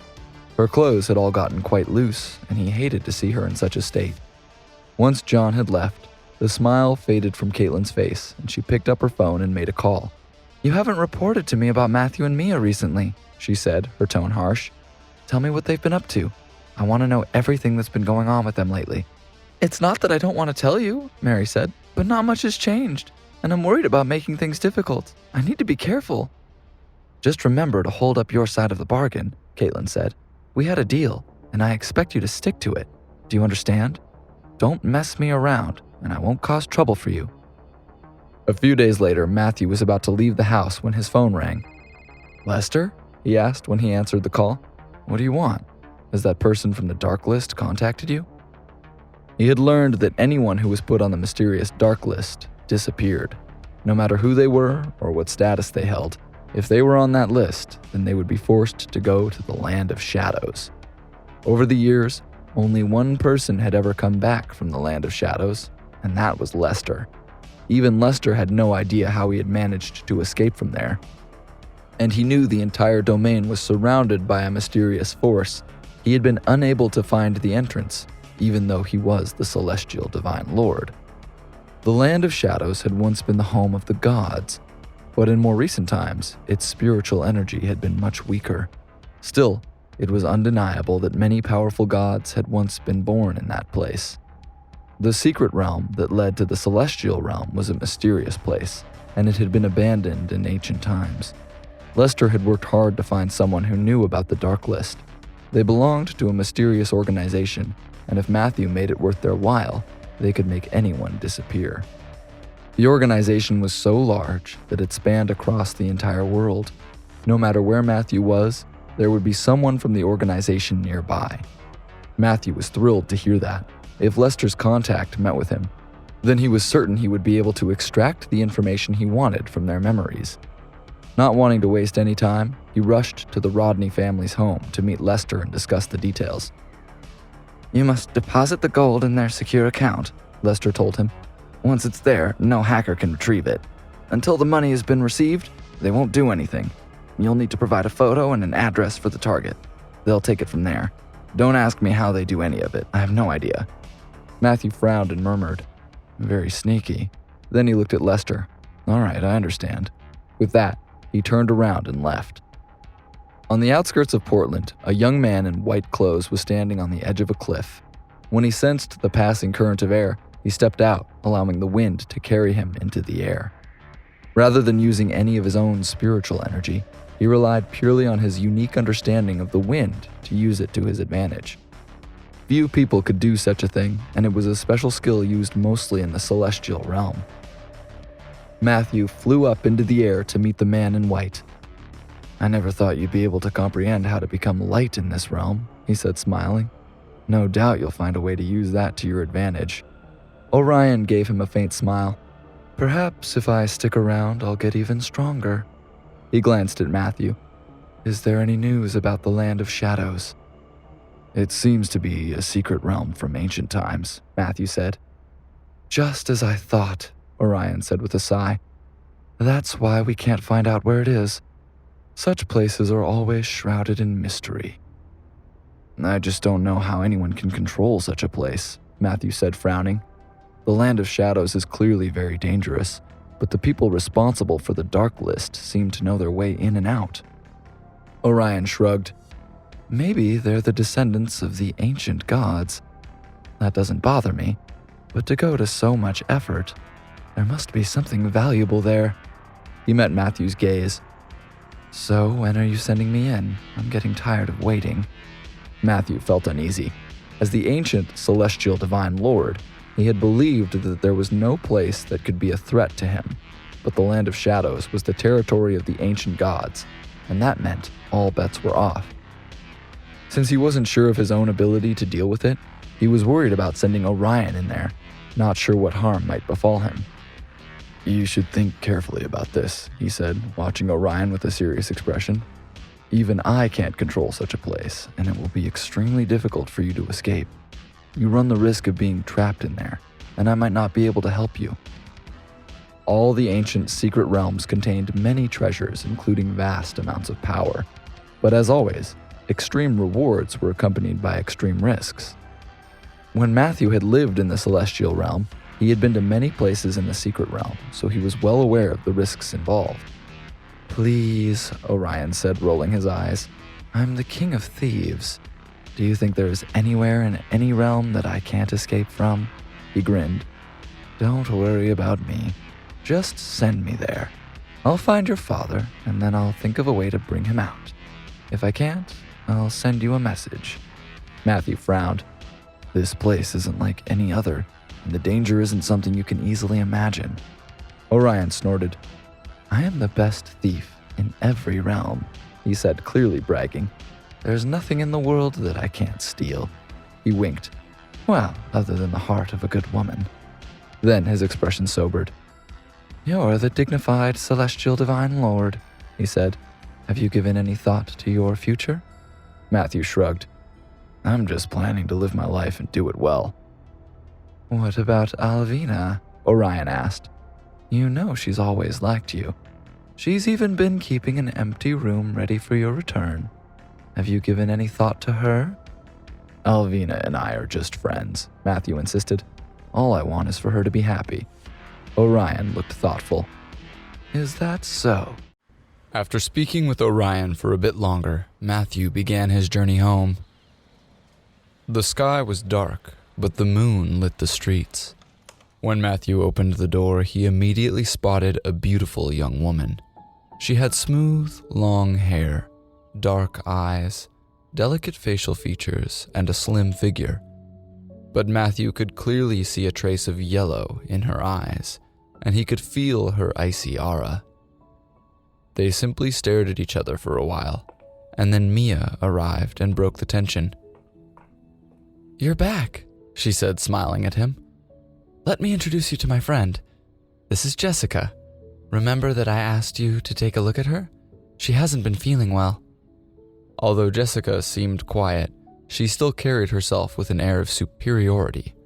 Her clothes had all gotten quite loose, and he hated to see her in such a state. Once John had left, the smile faded from Caitlin's face, and she picked up her phone and made a call. "You haven't reported to me about Matthew and Mia recently," she said, her tone harsh. "Tell me what they've been up to. I want to know everything that's been going on with them lately." "It's not that I don't want to tell you," Mary said, "but not much has changed, and I'm worried about making things difficult. I need to be careful." "Just remember to hold up your side of the bargain," Caitlin said. "We had a deal, and I expect you to stick to it. Do you understand? Don't mess me around, and I won't cause trouble for you." A few days later, Matthew was about to leave the house when his phone rang. "Lester?" he asked when he answered the call. "What do you want? Has that person from the dark list contacted you?" He had learned that anyone who was put on the mysterious dark list disappeared. No matter who they were or what status they held, if they were on that list, then they would be forced to go to the land of shadows. Over the years, only one person had ever come back from the land of shadows, and that was Lester. Even Lester had no idea how he had managed to escape from there. And he knew the entire domain was surrounded by a mysterious force. He had been unable to find the entrance, even though he was the celestial divine lord. The land of shadows had once been the home of the gods, but in more recent times, its spiritual energy had been much weaker. Still, it was undeniable that many powerful gods had once been born in that place. The secret realm that led to the celestial realm was a mysterious place, and it had been abandoned in ancient times. Lester had worked hard to find someone who knew about the Dark List. They belonged to a mysterious organization, and if Matthew made it worth their while, they could make anyone disappear. The organization was so large that it spanned across the entire world. No matter where Matthew was, there would be someone from the organization nearby. Matthew was thrilled to hear that. If Lester's contact met with him, then he was certain he would be able to extract the information he wanted from their memories. Not wanting to waste any time, he rushed to the Rodney family's home to meet Lester and discuss the details. "You must deposit the gold in their secure account," Lester told him. "Once it's there, no hacker can retrieve it. Until the money has been received, they won't do anything. You'll need to provide a photo and an address for the target. They'll take it from there. Don't ask me how they do any of it. I have no idea." Matthew frowned and murmured, "Very sneaky." Then he looked at Lester. "All right, I understand." With that, he turned around and left. On the outskirts of Portland, a young man in white clothes was standing on the edge of a cliff. When he sensed the passing current of air, he stepped out, allowing the wind to carry him into the air. Rather than using any of his own spiritual energy, he relied purely on his unique understanding of the wind to use it to his advantage. Few people could do such a thing, and it was a special skill used mostly in the celestial realm. Matthew flew up into the air to meet the man in white. "I never thought you'd be able to comprehend how to become light in this realm," he said, smiling. "No doubt you'll find a way to use that to your advantage." Orion gave him a faint smile. "Perhaps if I stick around, I'll get even stronger." He glanced at Matthew. "Is there any news about the land of shadows?" "It seems to be a secret realm from ancient times," Matthew said. "Just as I thought," Orion said with a sigh. "That's why we can't find out where it is. Such places are always shrouded in mystery." "I just don't know how anyone can control such a place," Matthew said, frowning. "The land of shadows is clearly very dangerous, but the people responsible for the Dark List seem to know their way in and out." Orion shrugged. "Maybe they're the descendants of the ancient gods. That doesn't bother me, but to go to so much effort, there must be something valuable there." He met Matthew's gaze. "So when are you sending me in? I'm getting tired of waiting." Matthew felt uneasy. As the ancient celestial divine lord, he had believed that there was no place that could be a threat to him, but the land of shadows was the territory of the ancient gods, and that meant all bets were off. Since he wasn't sure of his own ability to deal with it, he was worried about sending Orion in there, not sure what harm might befall him. "You should think carefully about this," he said, watching Orion with a serious expression. "Even I can't control such a place, and it will be extremely difficult for you to escape. You run the risk of being trapped in there, and I might not be able to help you." All the ancient secret realms contained many treasures, including vast amounts of power. But as always, extreme rewards were accompanied by extreme risks. When Matthew had lived in the celestial realm, he had been to many places in the secret realm, so he was well aware of the risks involved. "Please," Orion said, rolling his eyes. "I'm the king of thieves. Do you think there is anywhere in any realm that I can't escape from?" He grinned. "Don't worry about me. Just send me there. I'll find your father, and then I'll think of a way to bring him out. If I can't, I'll send you a message." Matthew frowned. "This place isn't like any other, and the danger isn't something you can easily imagine." Orion snorted. "I am the best thief in every realm," he said, clearly bragging. "There's nothing in the world that I can't steal." He winked. "Well, other than the heart of a good woman." Then his expression sobered. "You're the dignified celestial divine lord," he said. "Have you given any thought to your future?" Matthew shrugged. "I'm just planning to live my life and do it well." "What about Alvina?" Orion asked. "You know she's always liked you. She's even been keeping an empty room ready for your return. Have you given any thought to her?" "Alvina and I are just friends," Matthew insisted. "All I want is for her to be happy." Orion looked thoughtful. "Is that so?" After speaking with Orion for a bit longer, Matthew began his journey home. The sky was dark, but the moon lit the streets. When Matthew opened the door, he immediately spotted a beautiful young woman. She had smooth, long hair, dark eyes, delicate facial features, and a slim figure. But Matthew could clearly see a trace of yellow in her eyes, and he could feel her icy aura. They simply stared at each other for a while, and then Mia arrived and broke the tension. "You're back," she said, smiling at him. "Let me introduce you to my friend. This is Jessica. Remember that I asked you to take a look at her? She hasn't been feeling well." Although Jessica seemed quiet, she still carried herself with an air of superiority.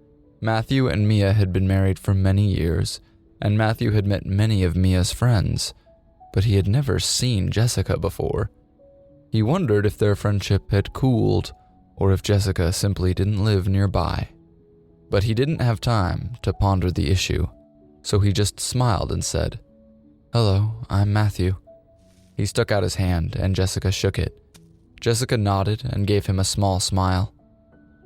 Matthew and Mia had been married for many years, and Matthew had met many of Mia's friends, but he had never seen Jessica before. He wondered if their friendship had cooled, or if Jessica simply didn't live nearby. But he didn't have time to ponder the issue, so he just smiled and said, "Hello, I'm Matthew." He stuck out his hand, and Jessica shook it. Jessica nodded and gave him a small smile.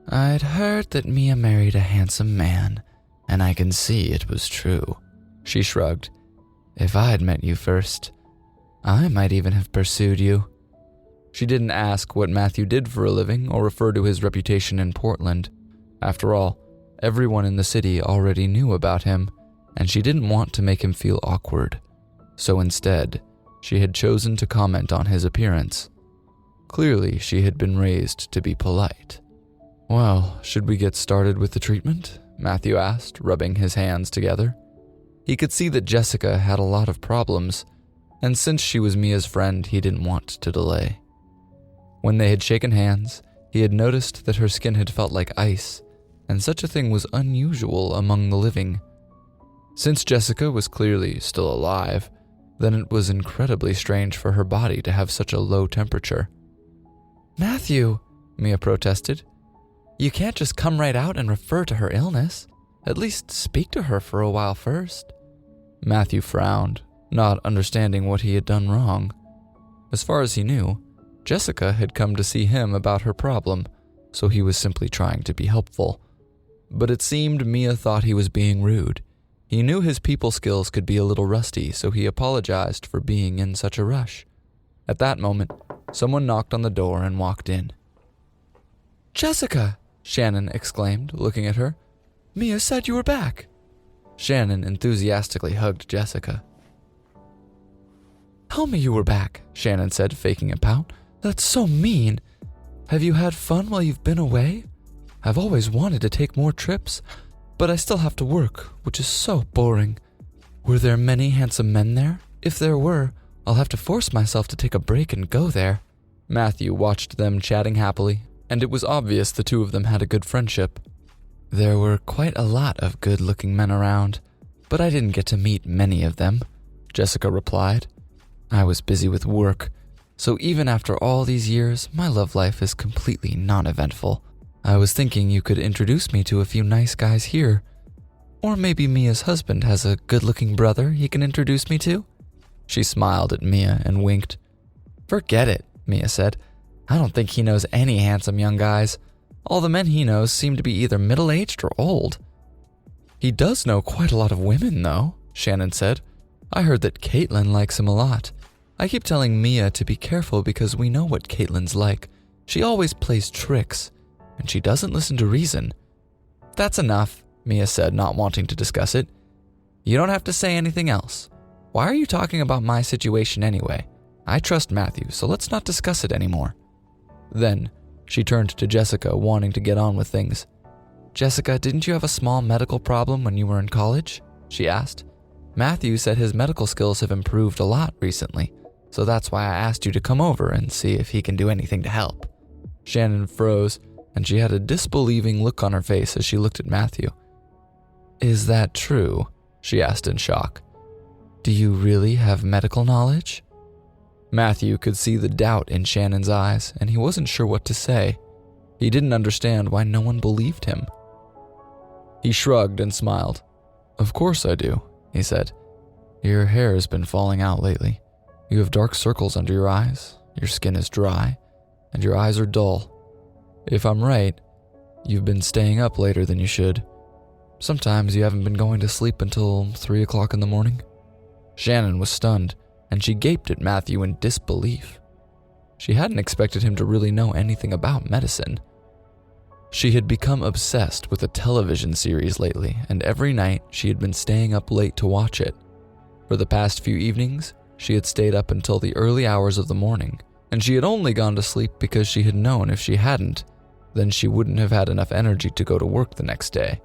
"I'd heard that Mia married a handsome man, and I can see it was true." She shrugged. "If I'd met you first, I might even have pursued you." She didn't ask what Matthew did for a living or refer to his reputation in Portland. After all, everyone in the city already knew about him, and she didn't want to make him feel awkward. So instead, she had chosen to comment on his appearance. Clearly, she had been raised to be polite. "Well, should we get started with the treatment?" Matthew asked, rubbing his hands together. He could see that Jessica had a lot of problems, and since she was Mia's friend, he didn't want to delay. When they had shaken hands, he had noticed that her skin had felt like ice, and such a thing was unusual among the living. Since Jessica was clearly still alive, then it was incredibly strange for her body to have such a low temperature. "Matthew," Mia protested, "you can't just come right out and refer to her illness. At least speak to her for a while first." Matthew frowned, not understanding what he had done wrong. As far as he knew, Jessica had come to see him about her problem, so he was simply trying to be helpful. But it seemed Mia thought he was being rude. He knew his people skills could be a little rusty, so he apologized for being in such a rush. At that moment, someone knocked on the door and walked in. "Jessica!" Shannon exclaimed, looking at her. "Mia said you were back." Shannon enthusiastically hugged Jessica. "Tell me you were back," Shannon said, faking a pout. "That's so mean. Have you had fun while you've been away? I've always wanted to take more trips, but I still have to work, which is so boring. Were there many handsome men there? If there were, I'll have to force myself to take a break and go there." Matthew watched them chatting happily, and it was obvious the two of them had a good friendship. "There were quite a lot of good-looking men around, but I didn't get to meet many of them," Jessica replied. "I was busy with work, So even after all these years, my love life is completely non-eventful. I was thinking you could introduce me to a few nice guys here. Or maybe Mia's husband has a good-looking brother he can introduce me to?" She smiled at Mia and winked. "Forget it," Mia said. "I don't think he knows any handsome young guys. All the men he knows seem to be either middle-aged or old." "He does know quite a lot of women, though," Shannon said. "I heard that Caitlin likes him a lot. I keep telling Mia to be careful because we know what Caitlin's like. She always plays tricks, and she doesn't listen to reason." "That's enough," Mia said, not wanting to discuss it. "You don't have to say anything else. Why are you talking about my situation anyway? I trust Matthew, so let's not discuss it anymore." Then, she turned to Jessica, wanting to get on with things. "Jessica, didn't you have a small medical problem when you were in college?" she asked. "Matthew said his medical skills have improved a lot recently, so that's why I asked you to come over and see if he can do anything to help." Shannon froze, and she had a disbelieving look on her face as she looked at Matthew. "Is that true?" she asked in shock. "Do you really have medical knowledge?" Matthew could see the doubt in Shannon's eyes, and he wasn't sure what to say. He didn't understand why no one believed him. He shrugged and smiled. "Of course I do," he said. "Your hair has been falling out lately. You have dark circles under your eyes, your skin is dry, and your eyes are dull. If I'm right, you've been staying up later than you should. Sometimes you haven't been going to sleep until 3 o'clock in the morning." Shannon was stunned, and she gaped at Matthew in disbelief. She hadn't expected him to really know anything about medicine. She had become obsessed with a television series lately, and every night she had been staying up late to watch it. For the past few evenings, she had stayed up until the early hours of the morning, and she had only gone to sleep because she had known if she hadn't, then she wouldn't have had enough energy to go to work the next day.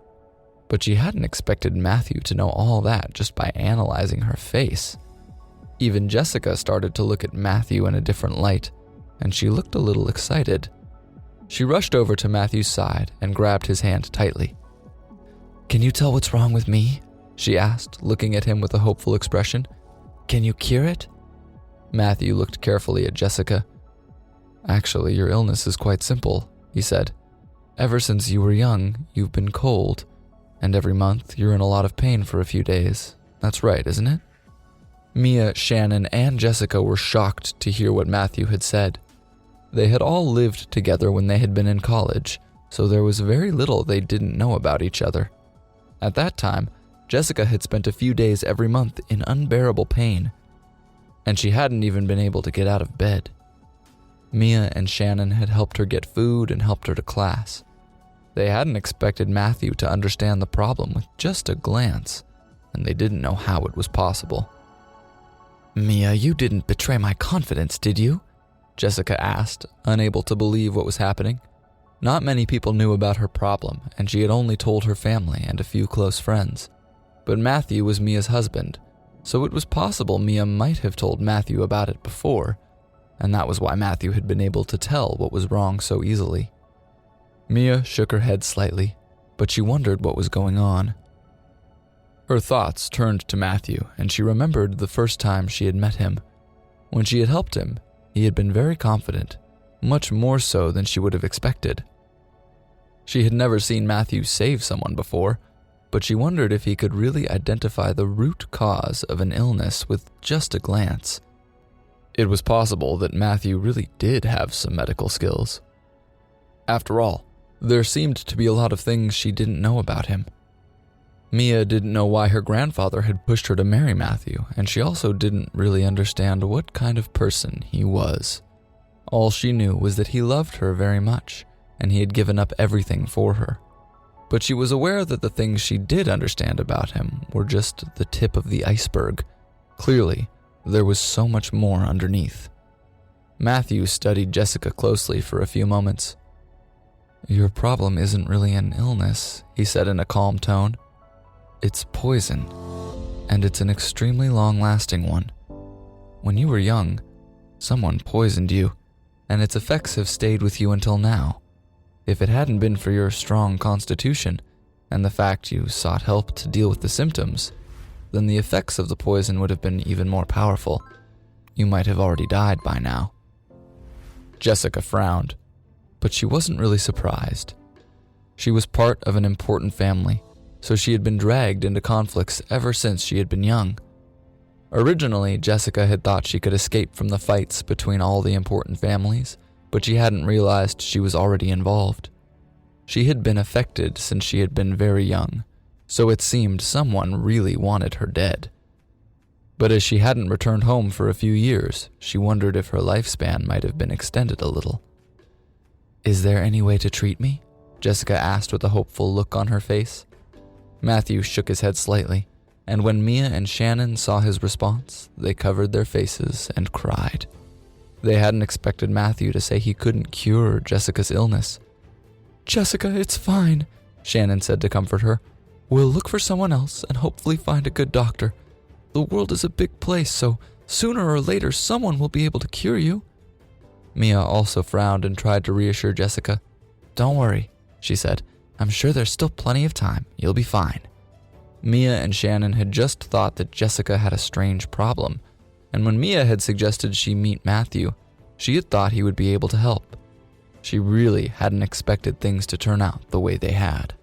But she hadn't expected Matthew to know all that just by analyzing her face. Even Jessica started to look at Matthew in a different light, and she looked a little excited. She rushed over to Matthew's side and grabbed his hand tightly. "Can you tell what's wrong with me?" she asked, looking at him with a hopeful expression. "Can you cure it?" Matthew looked carefully at Jessica. "Actually, your illness is quite simple," he said. "Ever since you were young, you've been cold, and every month you're in a lot of pain for a few days. That's right, isn't it?" Mia, Shannon, and Jessica were shocked to hear what Matthew had said. They had all lived together when they had been in college, so there was very little they didn't know about each other. At that time, Jessica had spent a few days every month in unbearable pain, and she hadn't even been able to get out of bed. Mia and Shannon had helped her get food and helped her to class. They hadn't expected Matthew to understand the problem with just a glance, and they didn't know how it was possible. "Mia, you didn't betray my confidence, did you?" Jessica asked, unable to believe what was happening. Not many people knew about her problem, and she had only told her family and a few close friends. But Matthew was Mia's husband, so it was possible Mia might have told Matthew about it before, and that was why Matthew had been able to tell what was wrong so easily. Mia shook her head slightly, but she wondered what was going on. Her thoughts turned to Matthew, and she remembered the first time she had met him. When she had helped him, he had been very confident, much more so than she would have expected. She had never seen Matthew save someone before, but she wondered if he could really identify the root cause of an illness with just a glance. It was possible that Matthew really did have some medical skills. After all, there seemed to be a lot of things she didn't know about him. Mia didn't know why her grandfather had pushed her to marry Matthew, and she also didn't really understand what kind of person he was. All she knew was that he loved her very much, and he had given up everything for her. But she was aware that the things she did understand about him were just the tip of the iceberg. Clearly, there was so much more underneath. Matthew studied Jessica closely for a few moments. "Your problem isn't really an illness," he said in a calm tone. "It's poison, and it's an extremely long-lasting one. When you were young, someone poisoned you, and its effects have stayed with you until now. If it hadn't been for your strong constitution, and the fact you sought help to deal with the symptoms, then the effects of the poison would have been even more powerful. You might have already died by now." Jessica frowned, but she wasn't really surprised. She was part of an important family, so she had been dragged into conflicts ever since she had been young. Originally, Jessica had thought she could escape from the fights between all the important families, but she hadn't realized she was already involved. She had been affected since she had been very young, so it seemed someone really wanted her dead. But as she hadn't returned home for a few years, she wondered if her lifespan might have been extended a little. "Is there any way to treat me?" Jessica asked with a hopeful look on her face. Matthew shook his head slightly, and when Mia and Shannon saw his response, they covered their faces and cried. They hadn't expected Matthew to say he couldn't cure Jessica's illness. "Jessica, it's fine," Shannon said to comfort her. "We'll look for someone else and hopefully find a good doctor. The world is a big place, so sooner or later someone will be able to cure you." Mia also frowned and tried to reassure Jessica. "Don't worry," she said. "I'm sure there's still plenty of time. You'll be fine." Mia and Shannon had just thought that Jessica had a strange problem, and when Mia had suggested she meet Matthew, she had thought he would be able to help. She really hadn't expected things to turn out the way they had.